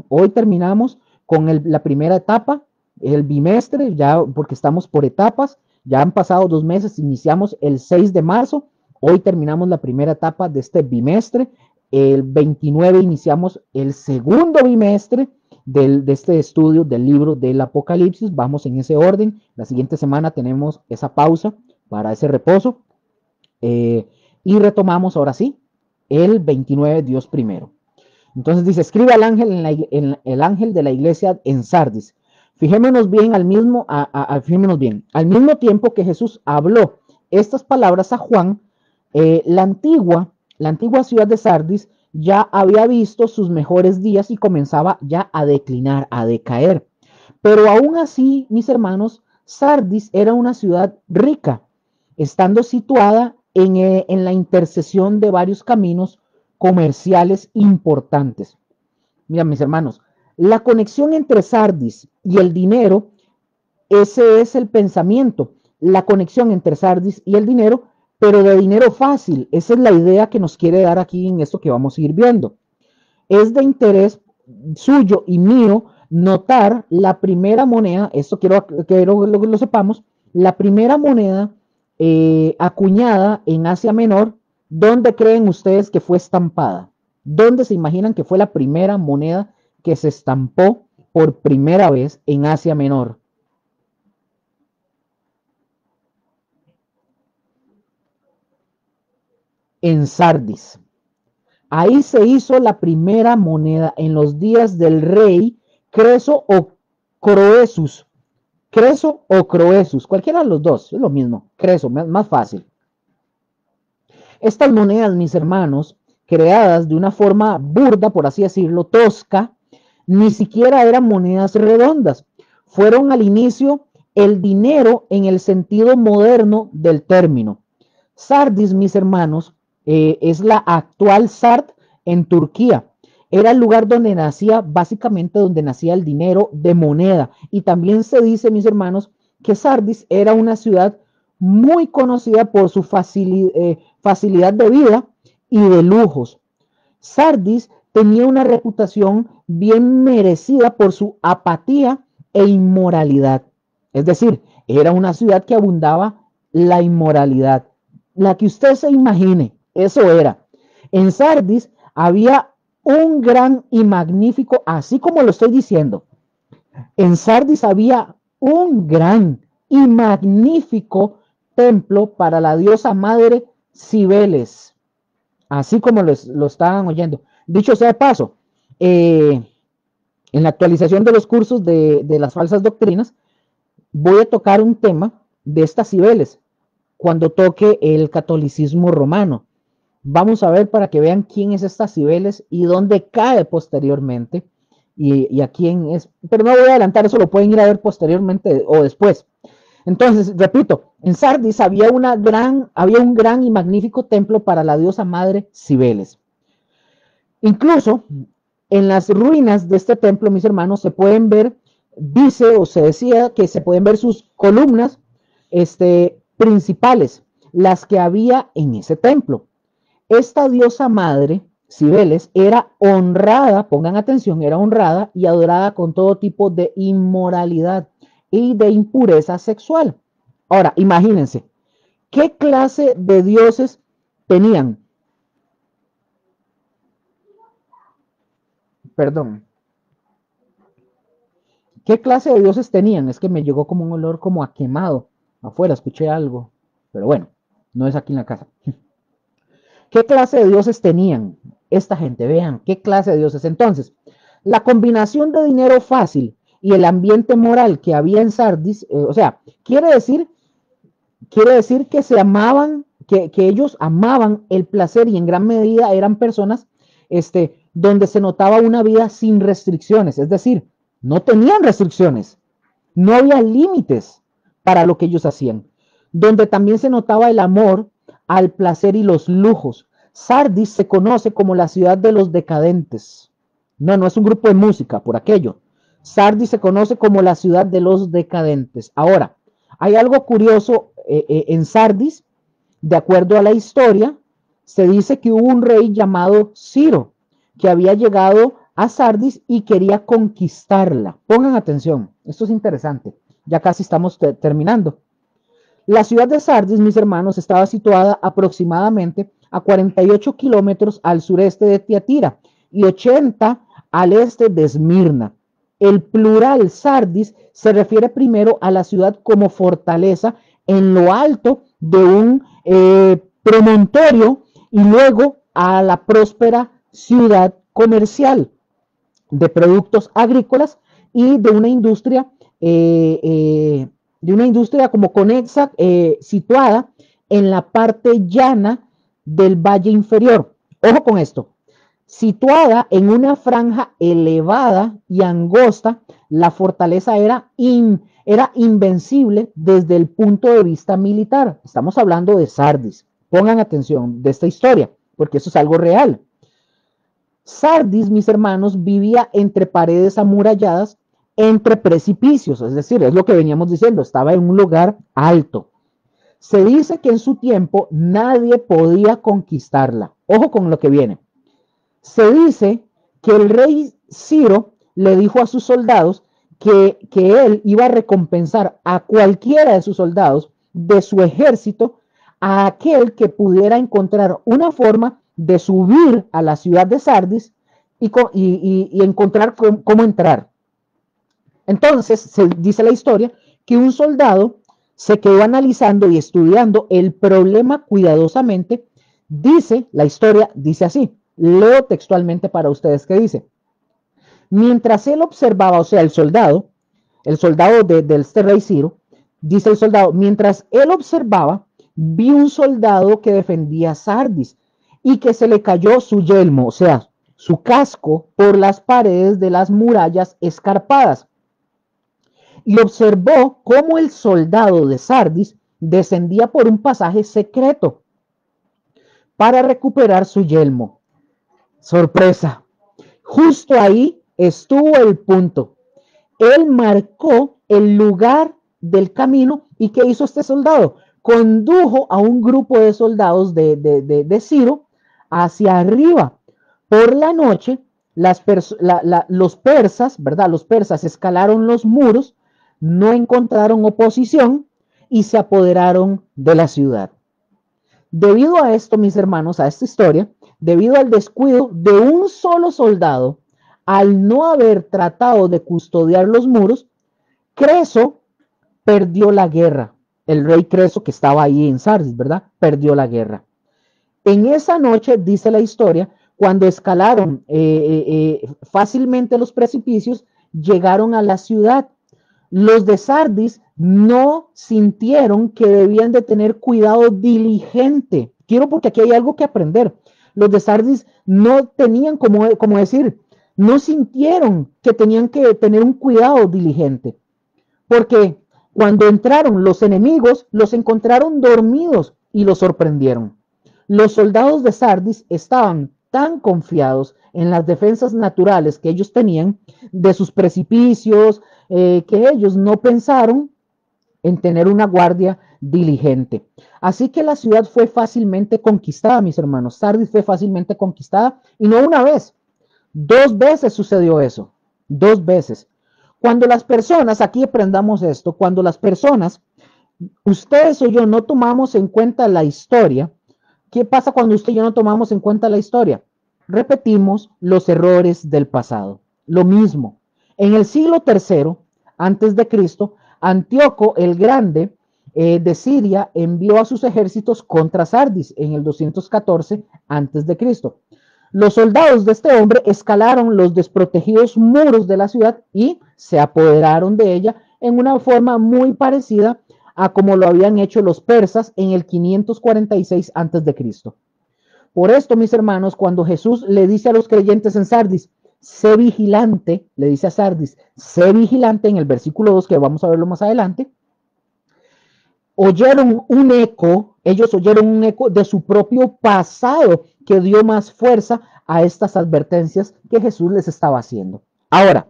hoy terminamos con la primera etapa, el bimestre, ya porque estamos por etapas, ya han pasado 2 meses, iniciamos el 6 de marzo, hoy terminamos la primera etapa de este bimestre. El 29 iniciamos el segundo bimestre de este estudio del libro del Apocalipsis. Vamos en ese orden. La siguiente semana tenemos esa pausa para ese reposo. Y retomamos ahora sí el 29, Dios primero. Entonces dice, escribe al ángel en el ángel de la iglesia en Sardis. Fijémonos bien fijémonos bien. Al mismo tiempo que Jesús habló estas palabras a Juan, la antigua ciudad de Sardis ya había visto sus mejores días y comenzaba ya a declinar, a decaer. Pero aún así, mis hermanos, Sardis era una ciudad rica, estando situada en la intersección de varios caminos comerciales importantes. Mira, mis hermanos, la conexión entre Sardis y el dinero, ese es el pensamiento, la conexión entre Sardis y el dinero, pero de dinero fácil. Esa es la idea que nos quiere dar aquí en esto que vamos a ir viendo. Es de interés suyo y mío notar la primera moneda, esto quiero que lo sepamos, la primera moneda acuñada en Asia Menor. ¿Dónde creen ustedes que fue estampada? ¿Dónde se imaginan que fue la primera moneda que se estampó por primera vez en Asia Menor? En Sardis. Ahí se hizo la primera moneda en los días del rey Creso o Croesus. Creso o Croesus, cualquiera de los dos, es lo mismo. Creso, más fácil. Estas monedas, mis hermanos, creadas de una forma burda, por así decirlo, tosca, ni siquiera eran monedas redondas. Fueron al inicio el dinero en el sentido moderno del término. Sardis, mis hermanos, es la actual Sart en Turquía. Era el lugar donde nacía, básicamente donde nacía el dinero de moneda. Y también se dice, mis hermanos, que Sardis era una ciudad muy conocida por su facilidad de vida y de lujos. Sardis tenía una reputación bien merecida por su apatía e inmoralidad. Es decir, era una ciudad que abundaba la inmoralidad. La que usted se imagine, eso era. En Sardis había un gran y magnífico, así como lo estoy diciendo, en Sardis había un gran y magnífico templo para la diosa madre Cibeles, así como lo estaban oyendo. Dicho sea de paso, en la actualización de los cursos de las falsas doctrinas, voy a tocar un tema de estas Cibeles cuando toque el catolicismo romano. Vamos a ver para que vean quién es esta Cibeles y dónde cae posteriormente y a quién es. Pero no voy a adelantar, eso lo pueden ir a ver posteriormente o después. Entonces, repito, en Sardis había un gran y magnífico templo para la diosa madre Cibeles. Incluso en las ruinas de este templo, mis hermanos, se pueden ver, dice o se decía que se pueden ver sus columnas principales. las que había en ese templo. Esta diosa madre, Cibeles, era honrada, pongan atención, era honrada y adorada con todo tipo de inmoralidad y de impureza sexual. Ahora, imagínense, ¿qué clase de dioses tenían? Perdón. ¿Qué clase de dioses tenían? Es que me llegó como un olor como a quemado. Afuera escuché algo. Pero bueno, no es aquí en la casa. ¿Qué clase de dioses tenían esta gente? Vean, ¿qué clase de dioses? Entonces, la combinación de dinero fácil y el ambiente moral que había en Sardis, o sea, quiere decir que se amaban, que ellos amaban el placer y en gran medida eran personas donde se notaba una vida sin restricciones, es decir, no tenían restricciones, no había límites para lo que ellos hacían, donde también se notaba el amor al placer y los lujos. Sardis se conoce como la ciudad de los decadentes. No, no es un grupo de música por aquello. Sardis se conoce como la ciudad de los decadentes. Ahora, hay algo curioso en Sardis, de acuerdo a la historia, se dice que hubo un rey llamado Ciro, que había llegado a Sardis y quería conquistarla. Pongan atención, esto es interesante, ya casi estamos terminando. La ciudad de Sardis, mis hermanos, estaba situada aproximadamente a 48 kilómetros al sureste de Tiatira y 80 al este de Esmirna. El plural Sardis se refiere primero a la ciudad como fortaleza en lo alto de un promontorio y luego a la próspera ciudad comercial de productos agrícolas y de una industria como conexa situada en la parte llana del valle inferior. Ojo con esto. Situada en una franja elevada y angosta, la fortaleza era invencible desde el punto de vista militar. Estamos hablando de Sardis. Pongan atención de esta historia, porque eso es algo real. Sardis, mis hermanos, vivía entre paredes amuralladas, entre precipicios, es decir, es lo que veníamos diciendo, estaba en un lugar alto. Se dice que en su tiempo nadie podía conquistarla. Ojo con lo que viene. Se dice que el rey Ciro le dijo a sus soldados que él iba a recompensar a cualquiera de sus soldados de su ejército, a aquel que pudiera encontrar una forma de subir a la ciudad de Sardis y encontrar cómo entrar. Entonces, se dice la historia que un soldado se quedó analizando y estudiando el problema cuidadosamente. Dice, la historia dice así, leo textualmente para ustedes que dice, mientras él observaba, o sea, el soldado de este rey Ciro, dice el soldado, mientras él observaba, vi un soldado que defendía Sardis y que se le cayó su yelmo, o sea, su casco por las paredes de las murallas escarpadas. Y observó cómo el soldado de Sardis descendía por un pasaje secreto para recuperar su yelmo. Sorpresa. Justo ahí estuvo el punto. Él marcó el lugar del camino y ¿qué hizo este soldado? Condujo a un grupo de soldados de Ciro hacia arriba. Por la noche, los persas, ¿verdad? Los persas escalaron los muros, no encontraron oposición y se apoderaron de la ciudad. Debido a esto, mis hermanos, a esta historia, debido al descuido de un solo soldado, al no haber tratado de custodiar los muros, Creso perdió la guerra. El rey Creso, que estaba ahí en Sardis, ¿verdad? Perdió la guerra. En esa noche, dice la historia, cuando escalaron fácilmente los precipicios, llegaron a la ciudad. Los de Sardis no sintieron que debían de tener cuidado diligente. Quiero porque aquí hay algo que aprender. Los de Sardis no tenían, como decir, no sintieron que tenían que tener un cuidado diligente. Porque cuando entraron los enemigos, los encontraron dormidos y los sorprendieron. Los soldados de Sardis estaban tan confiados en las defensas naturales que ellos tenían de sus precipicios, que ellos no pensaron en tener una guardia diligente. Así que la ciudad fue fácilmente conquistada, mis hermanos. Sardis fue fácilmente conquistada y no una vez, dos veces sucedió eso, dos veces. Cuando las personas, aquí aprendamos esto, cuando las personas, ustedes o yo no tomamos en cuenta la historia, ¿qué pasa cuando usted y yo no tomamos en cuenta la historia? Repetimos los errores del pasado. Lo mismo. En el siglo III, antes de Cristo, Antíoco el Grande de Siria envió a sus ejércitos contra Sardis en el 214 antes de Cristo. Los soldados de este hombre escalaron los desprotegidos muros de la ciudad y se apoderaron de ella en una forma muy parecida a como lo habían hecho los persas en el 546 antes de Cristo. Por esto, mis hermanos, cuando Jesús le dice a los creyentes en Sardis, sé vigilante, le dice a Sardis, sé vigilante en el versículo 2, que vamos a verlo más adelante, oyeron un eco, ellos oyeron un eco de su propio pasado que dio más fuerza a estas advertencias que Jesús les estaba haciendo. Ahora,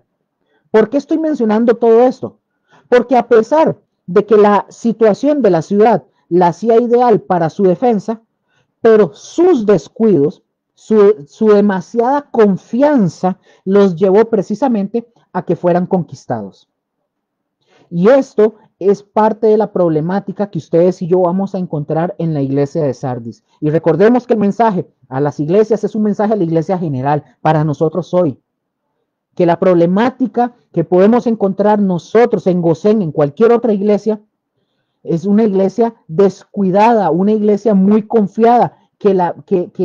¿por qué estoy mencionando todo esto? Porque a pesar de que la situación de la ciudad la hacía ideal para su defensa, pero sus descuidos, su demasiada confianza los llevó precisamente a que fueran conquistados. Y esto es parte de la problemática que ustedes y yo vamos a encontrar en la iglesia de Sardis. Y recordemos que el mensaje a las iglesias es un mensaje a la iglesia general, para nosotros hoy. Que la problemática que podemos encontrar nosotros en Gosén, en cualquier otra iglesia, es una iglesia descuidada, una iglesia muy confiada que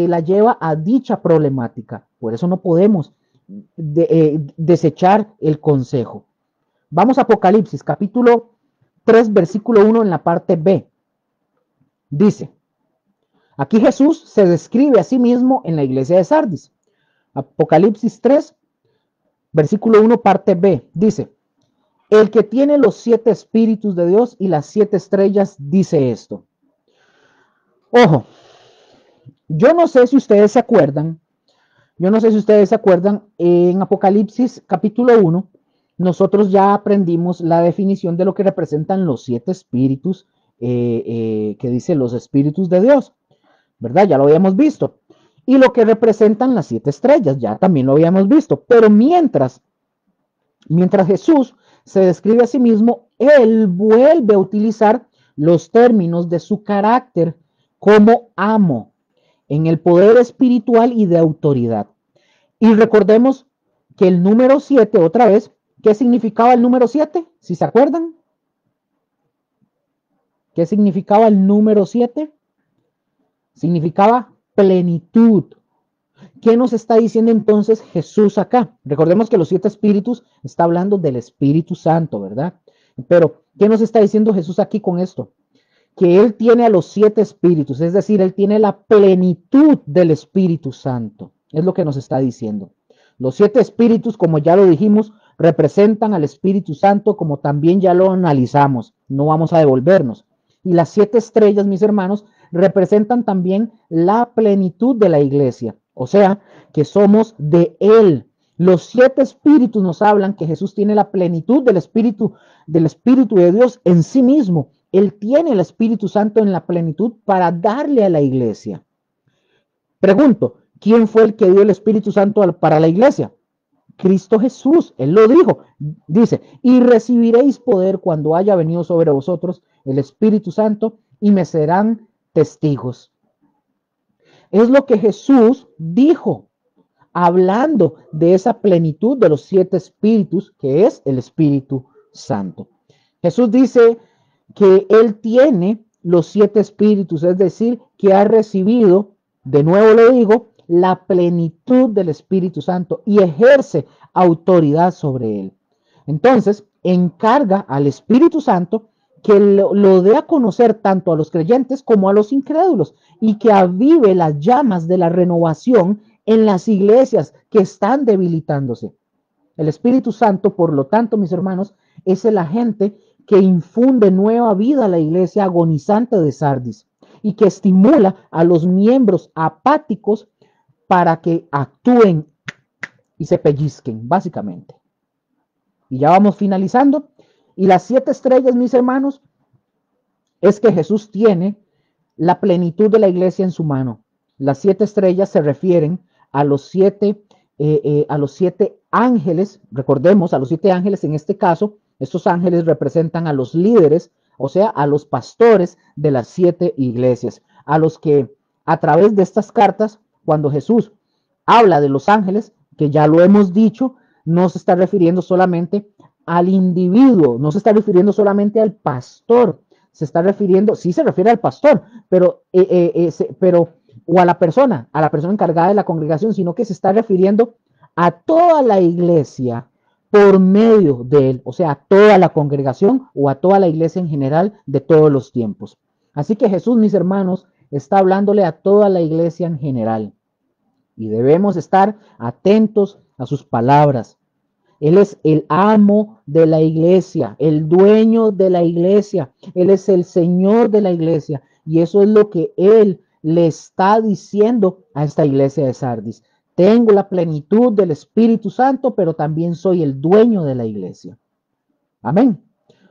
la lleva a dicha problemática. Por eso no podemos desechar el consejo. Vamos a Apocalipsis, capítulo 3, versículo 1 en la parte B. Dice, aquí Jesús se describe a sí mismo en la iglesia de Sardis. Apocalipsis 3, versículo 1, parte B. Dice, el que tiene los 7 espíritus de Dios y las 7 estrellas dice esto. Ojo, yo no sé si ustedes se acuerdan, en Apocalipsis capítulo 1, nosotros ya aprendimos la definición de lo que representan los 7 espíritus, que dice los espíritus de Dios, ¿verdad? Ya lo habíamos visto. Y lo que representan las 7 estrellas, ya también lo habíamos visto. Pero mientras Jesús se describe a sí mismo, él vuelve a utilizar los términos de su carácter como amo, en el poder espiritual y de autoridad. Y recordemos que el número 7, otra vez, ¿qué significaba el número 7? Si se acuerdan. ¿Qué significaba el número 7? Significaba plenitud. ¿Qué nos está diciendo entonces Jesús acá? Recordemos que los 7 espíritus está hablando del Espíritu Santo, ¿verdad? Pero, ¿qué nos está diciendo Jesús aquí con esto? Que Él tiene a los 7 espíritus, es decir, Él tiene la plenitud del Espíritu Santo. Es lo que nos está diciendo. Los 7 espíritus, como ya lo dijimos, representan al Espíritu Santo, como también ya lo analizamos. No vamos a devolvernos. Y las 7 estrellas, mis hermanos, representan también la plenitud de la iglesia. O sea, que somos de Él. Los 7 espíritus nos hablan que Jesús tiene la plenitud del Espíritu de Dios en sí mismo. Él tiene el Espíritu Santo en la plenitud para darle a la iglesia. Pregunto, ¿quién fue el que dio el Espíritu Santo para la iglesia? Cristo Jesús, Él lo dijo. Dice, y recibiréis poder cuando haya venido sobre vosotros el Espíritu Santo y me serán testigos. Es lo que Jesús dijo, hablando de esa plenitud de los 7 espíritus, que es el Espíritu Santo. Jesús dice que Él tiene los 7 espíritus, es decir, que ha recibido, de nuevo le digo, la plenitud del Espíritu Santo y ejerce autoridad sobre Él. Entonces, encarga al Espíritu Santo que lo dé a conocer tanto a los creyentes como a los incrédulos y que avive las llamas de la renovación en las iglesias que están debilitándose. El Espíritu Santo, por lo tanto, mis hermanos, es el agente que infunde nueva vida a la iglesia agonizante de Sardis y que estimula a los miembros apáticos para que actúen y se pellizquen, básicamente. Y ya vamos finalizando. Y las 7 estrellas, mis hermanos, es que Jesús tiene la plenitud de la iglesia en su mano. Las 7 estrellas se refieren a a los 7 ángeles, recordemos, a los 7 ángeles en este caso, estos ángeles representan a los líderes, o sea, a los pastores de las 7 iglesias, a los que a través de estas cartas, cuando Jesús habla de los ángeles, que ya lo hemos dicho, no se está refiriendo solamente al individuo, no se está refiriendo solamente al pastor, se está refiriendo, sí se refiere al pastor, pero o a la persona encargada de la congregación, sino que se está refiriendo a toda la iglesia por medio de él, o sea, a toda la congregación o a toda la iglesia en general de todos los tiempos. Así que Jesús, mis hermanos, está hablándole a toda la iglesia en general y debemos estar atentos a sus palabras. Él es el amo de la iglesia, el dueño de la iglesia. Él es el Señor de la iglesia. Y eso es lo que Él le está diciendo a esta iglesia de Sardis. Tengo la plenitud del Espíritu Santo, pero también soy el dueño de la iglesia. Amén.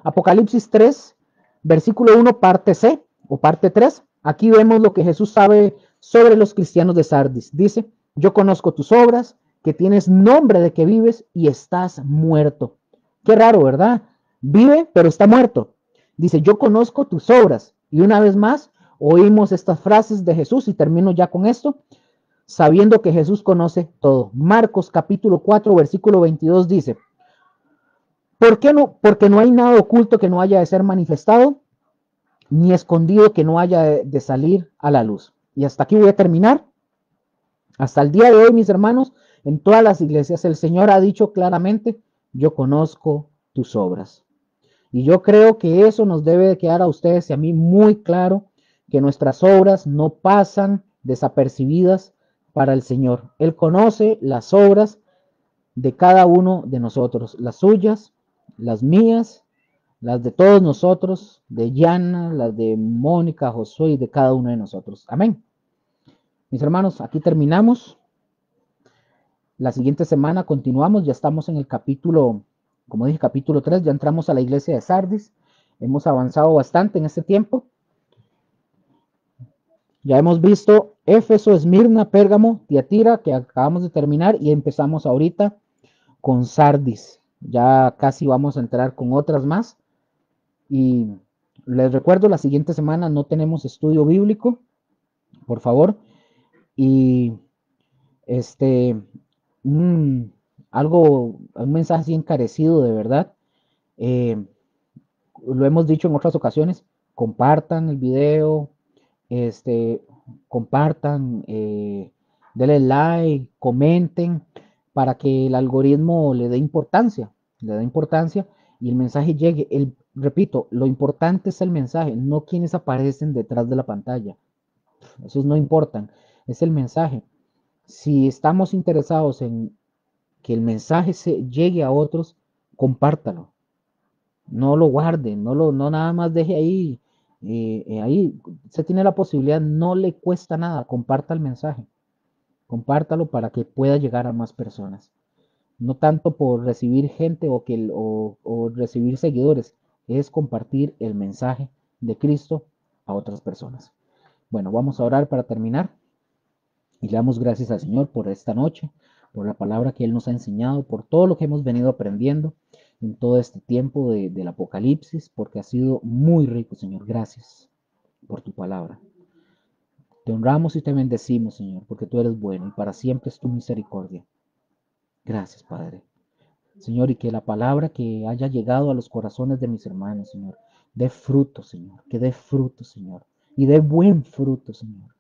Apocalipsis 3, versículo 1, parte C o parte 3. Aquí vemos lo que Jesús sabe sobre los cristianos de Sardis. Dice, yo conozco tus obras, que tienes nombre de que vives y estás muerto. Qué raro, ¿verdad? Vive, pero está muerto. Dice, yo conozco tus obras. Y una vez más, oímos estas frases de Jesús y termino ya con esto, sabiendo que Jesús conoce todo. Marcos capítulo 4, versículo 22 dice, ¿por qué no? Porque no hay nada oculto que no haya de ser manifestado, ni escondido que no haya de salir a la luz. Y hasta aquí voy a terminar. Hasta el día de hoy, mis hermanos, en todas las iglesias el Señor ha dicho claramente, yo conozco tus obras. Y yo creo que eso nos debe de quedar a ustedes y a mí muy claro, que nuestras obras no pasan desapercibidas para el Señor. Él conoce las obras de cada uno de nosotros, las suyas, las mías, las de todos nosotros, de Yana, las de Mónica, Josué y de cada uno de nosotros. Amén. Mis hermanos, aquí terminamos. La siguiente semana continuamos, ya estamos en el capítulo, como dije, capítulo 3, ya entramos a la iglesia de Sardis. Hemos avanzado bastante en este tiempo. Ya hemos visto Éfeso, Esmirna, Pérgamo, Tiatira, que acabamos de terminar, y empezamos ahorita con Sardis. Ya casi vamos a entrar con otras más. Y les recuerdo, la siguiente semana no tenemos estudio bíblico, por favor. Y este, un, un mensaje así encarecido de verdad. Eh, lo hemos dicho en otras ocasiones, compartan el video, este, compartan, denle like, comenten para que el algoritmo le dé importancia y el mensaje llegue. Repito, lo importante es el mensaje, no quienes aparecen detrás de la pantalla. Esos no importan, es el mensaje. Si estamos interesados en que el mensaje llegue a otros, compártalo. No lo guarde, no nada más deje ahí. Ahí se tiene la posibilidad, no le cuesta nada, comparta el mensaje. Compártalo para que pueda llegar a más personas. No tanto por recibir gente o recibir seguidores, es compartir el mensaje de Cristo a otras personas. Bueno, vamos a orar para terminar y le damos gracias al Señor por esta noche, por la palabra que Él nos ha enseñado, por todo lo que hemos venido aprendiendo en todo este tiempo del Apocalipsis, porque ha sido muy rico, Señor. Gracias por tu palabra. Te honramos y te bendecimos, Señor, porque tú eres bueno y para siempre es tu misericordia. Gracias, Padre. Señor, y que la palabra que haya llegado a los corazones de mis hermanos, Señor, dé fruto, Señor, que dé fruto, Señor, y dé buen fruto, Señor.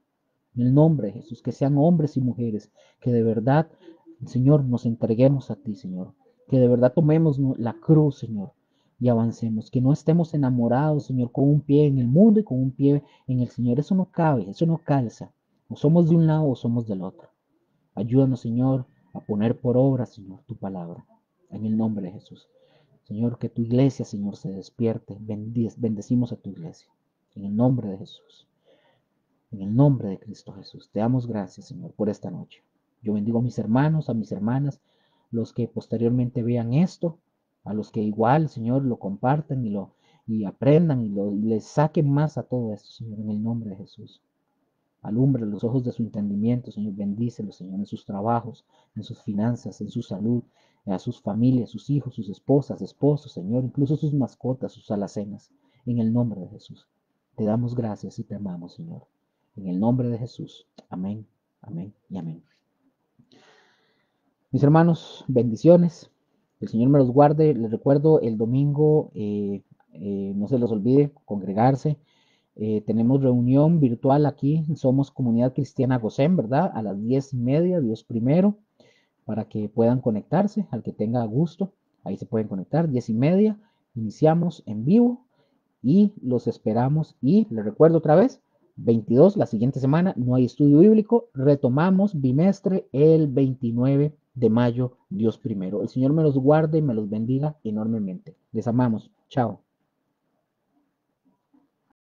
En el nombre de Jesús, que sean hombres y mujeres, que de verdad, Señor, nos entreguemos a ti, Señor, que de verdad tomemos la cruz, Señor, y avancemos, que no estemos enamorados, Señor, con un pie en el mundo y con un pie en el Señor. Eso no cabe, eso no calza. O somos de un lado o somos del otro. Ayúdanos, Señor, a poner por obra, Señor, tu palabra. En el nombre de Jesús. Señor, que tu iglesia, Señor, se despierte. Bendecimos a tu iglesia. En el nombre de Jesús. En el nombre de Cristo Jesús. Te damos gracias, Señor, por esta noche. Yo bendigo a mis hermanos, a mis hermanas, los que posteriormente vean esto, a los que igual, Señor, lo compartan y aprendan y les saquen más a todo esto, Señor, en el nombre de Jesús. Alumbra los ojos de su entendimiento, Señor, bendícelos, Señor, en sus trabajos, en sus finanzas, en su salud, a sus familias, sus hijos, sus esposas, esposos, Señor, incluso sus mascotas, sus alacenas, en el nombre de Jesús. Te damos gracias y te amamos, Señor. En el nombre de Jesús. Amén, amén y amén. Mis hermanos, bendiciones. El Señor me los guarde. Les recuerdo el domingo, no se los olvide congregarse. Tenemos reunión virtual aquí. Somos Comunidad Cristiana Gosén, ¿verdad? A las 10:30, Dios primero, para que puedan conectarse. Al que tenga gusto, ahí se pueden conectar. 10:30. Iniciamos en vivo y los esperamos. Y les recuerdo otra vez, 22, la siguiente semana, no hay estudio bíblico. Retomamos bimestre el 29 de mayo, Dios primero. El Señor me los guarde y me los bendiga enormemente. Les amamos. Chao.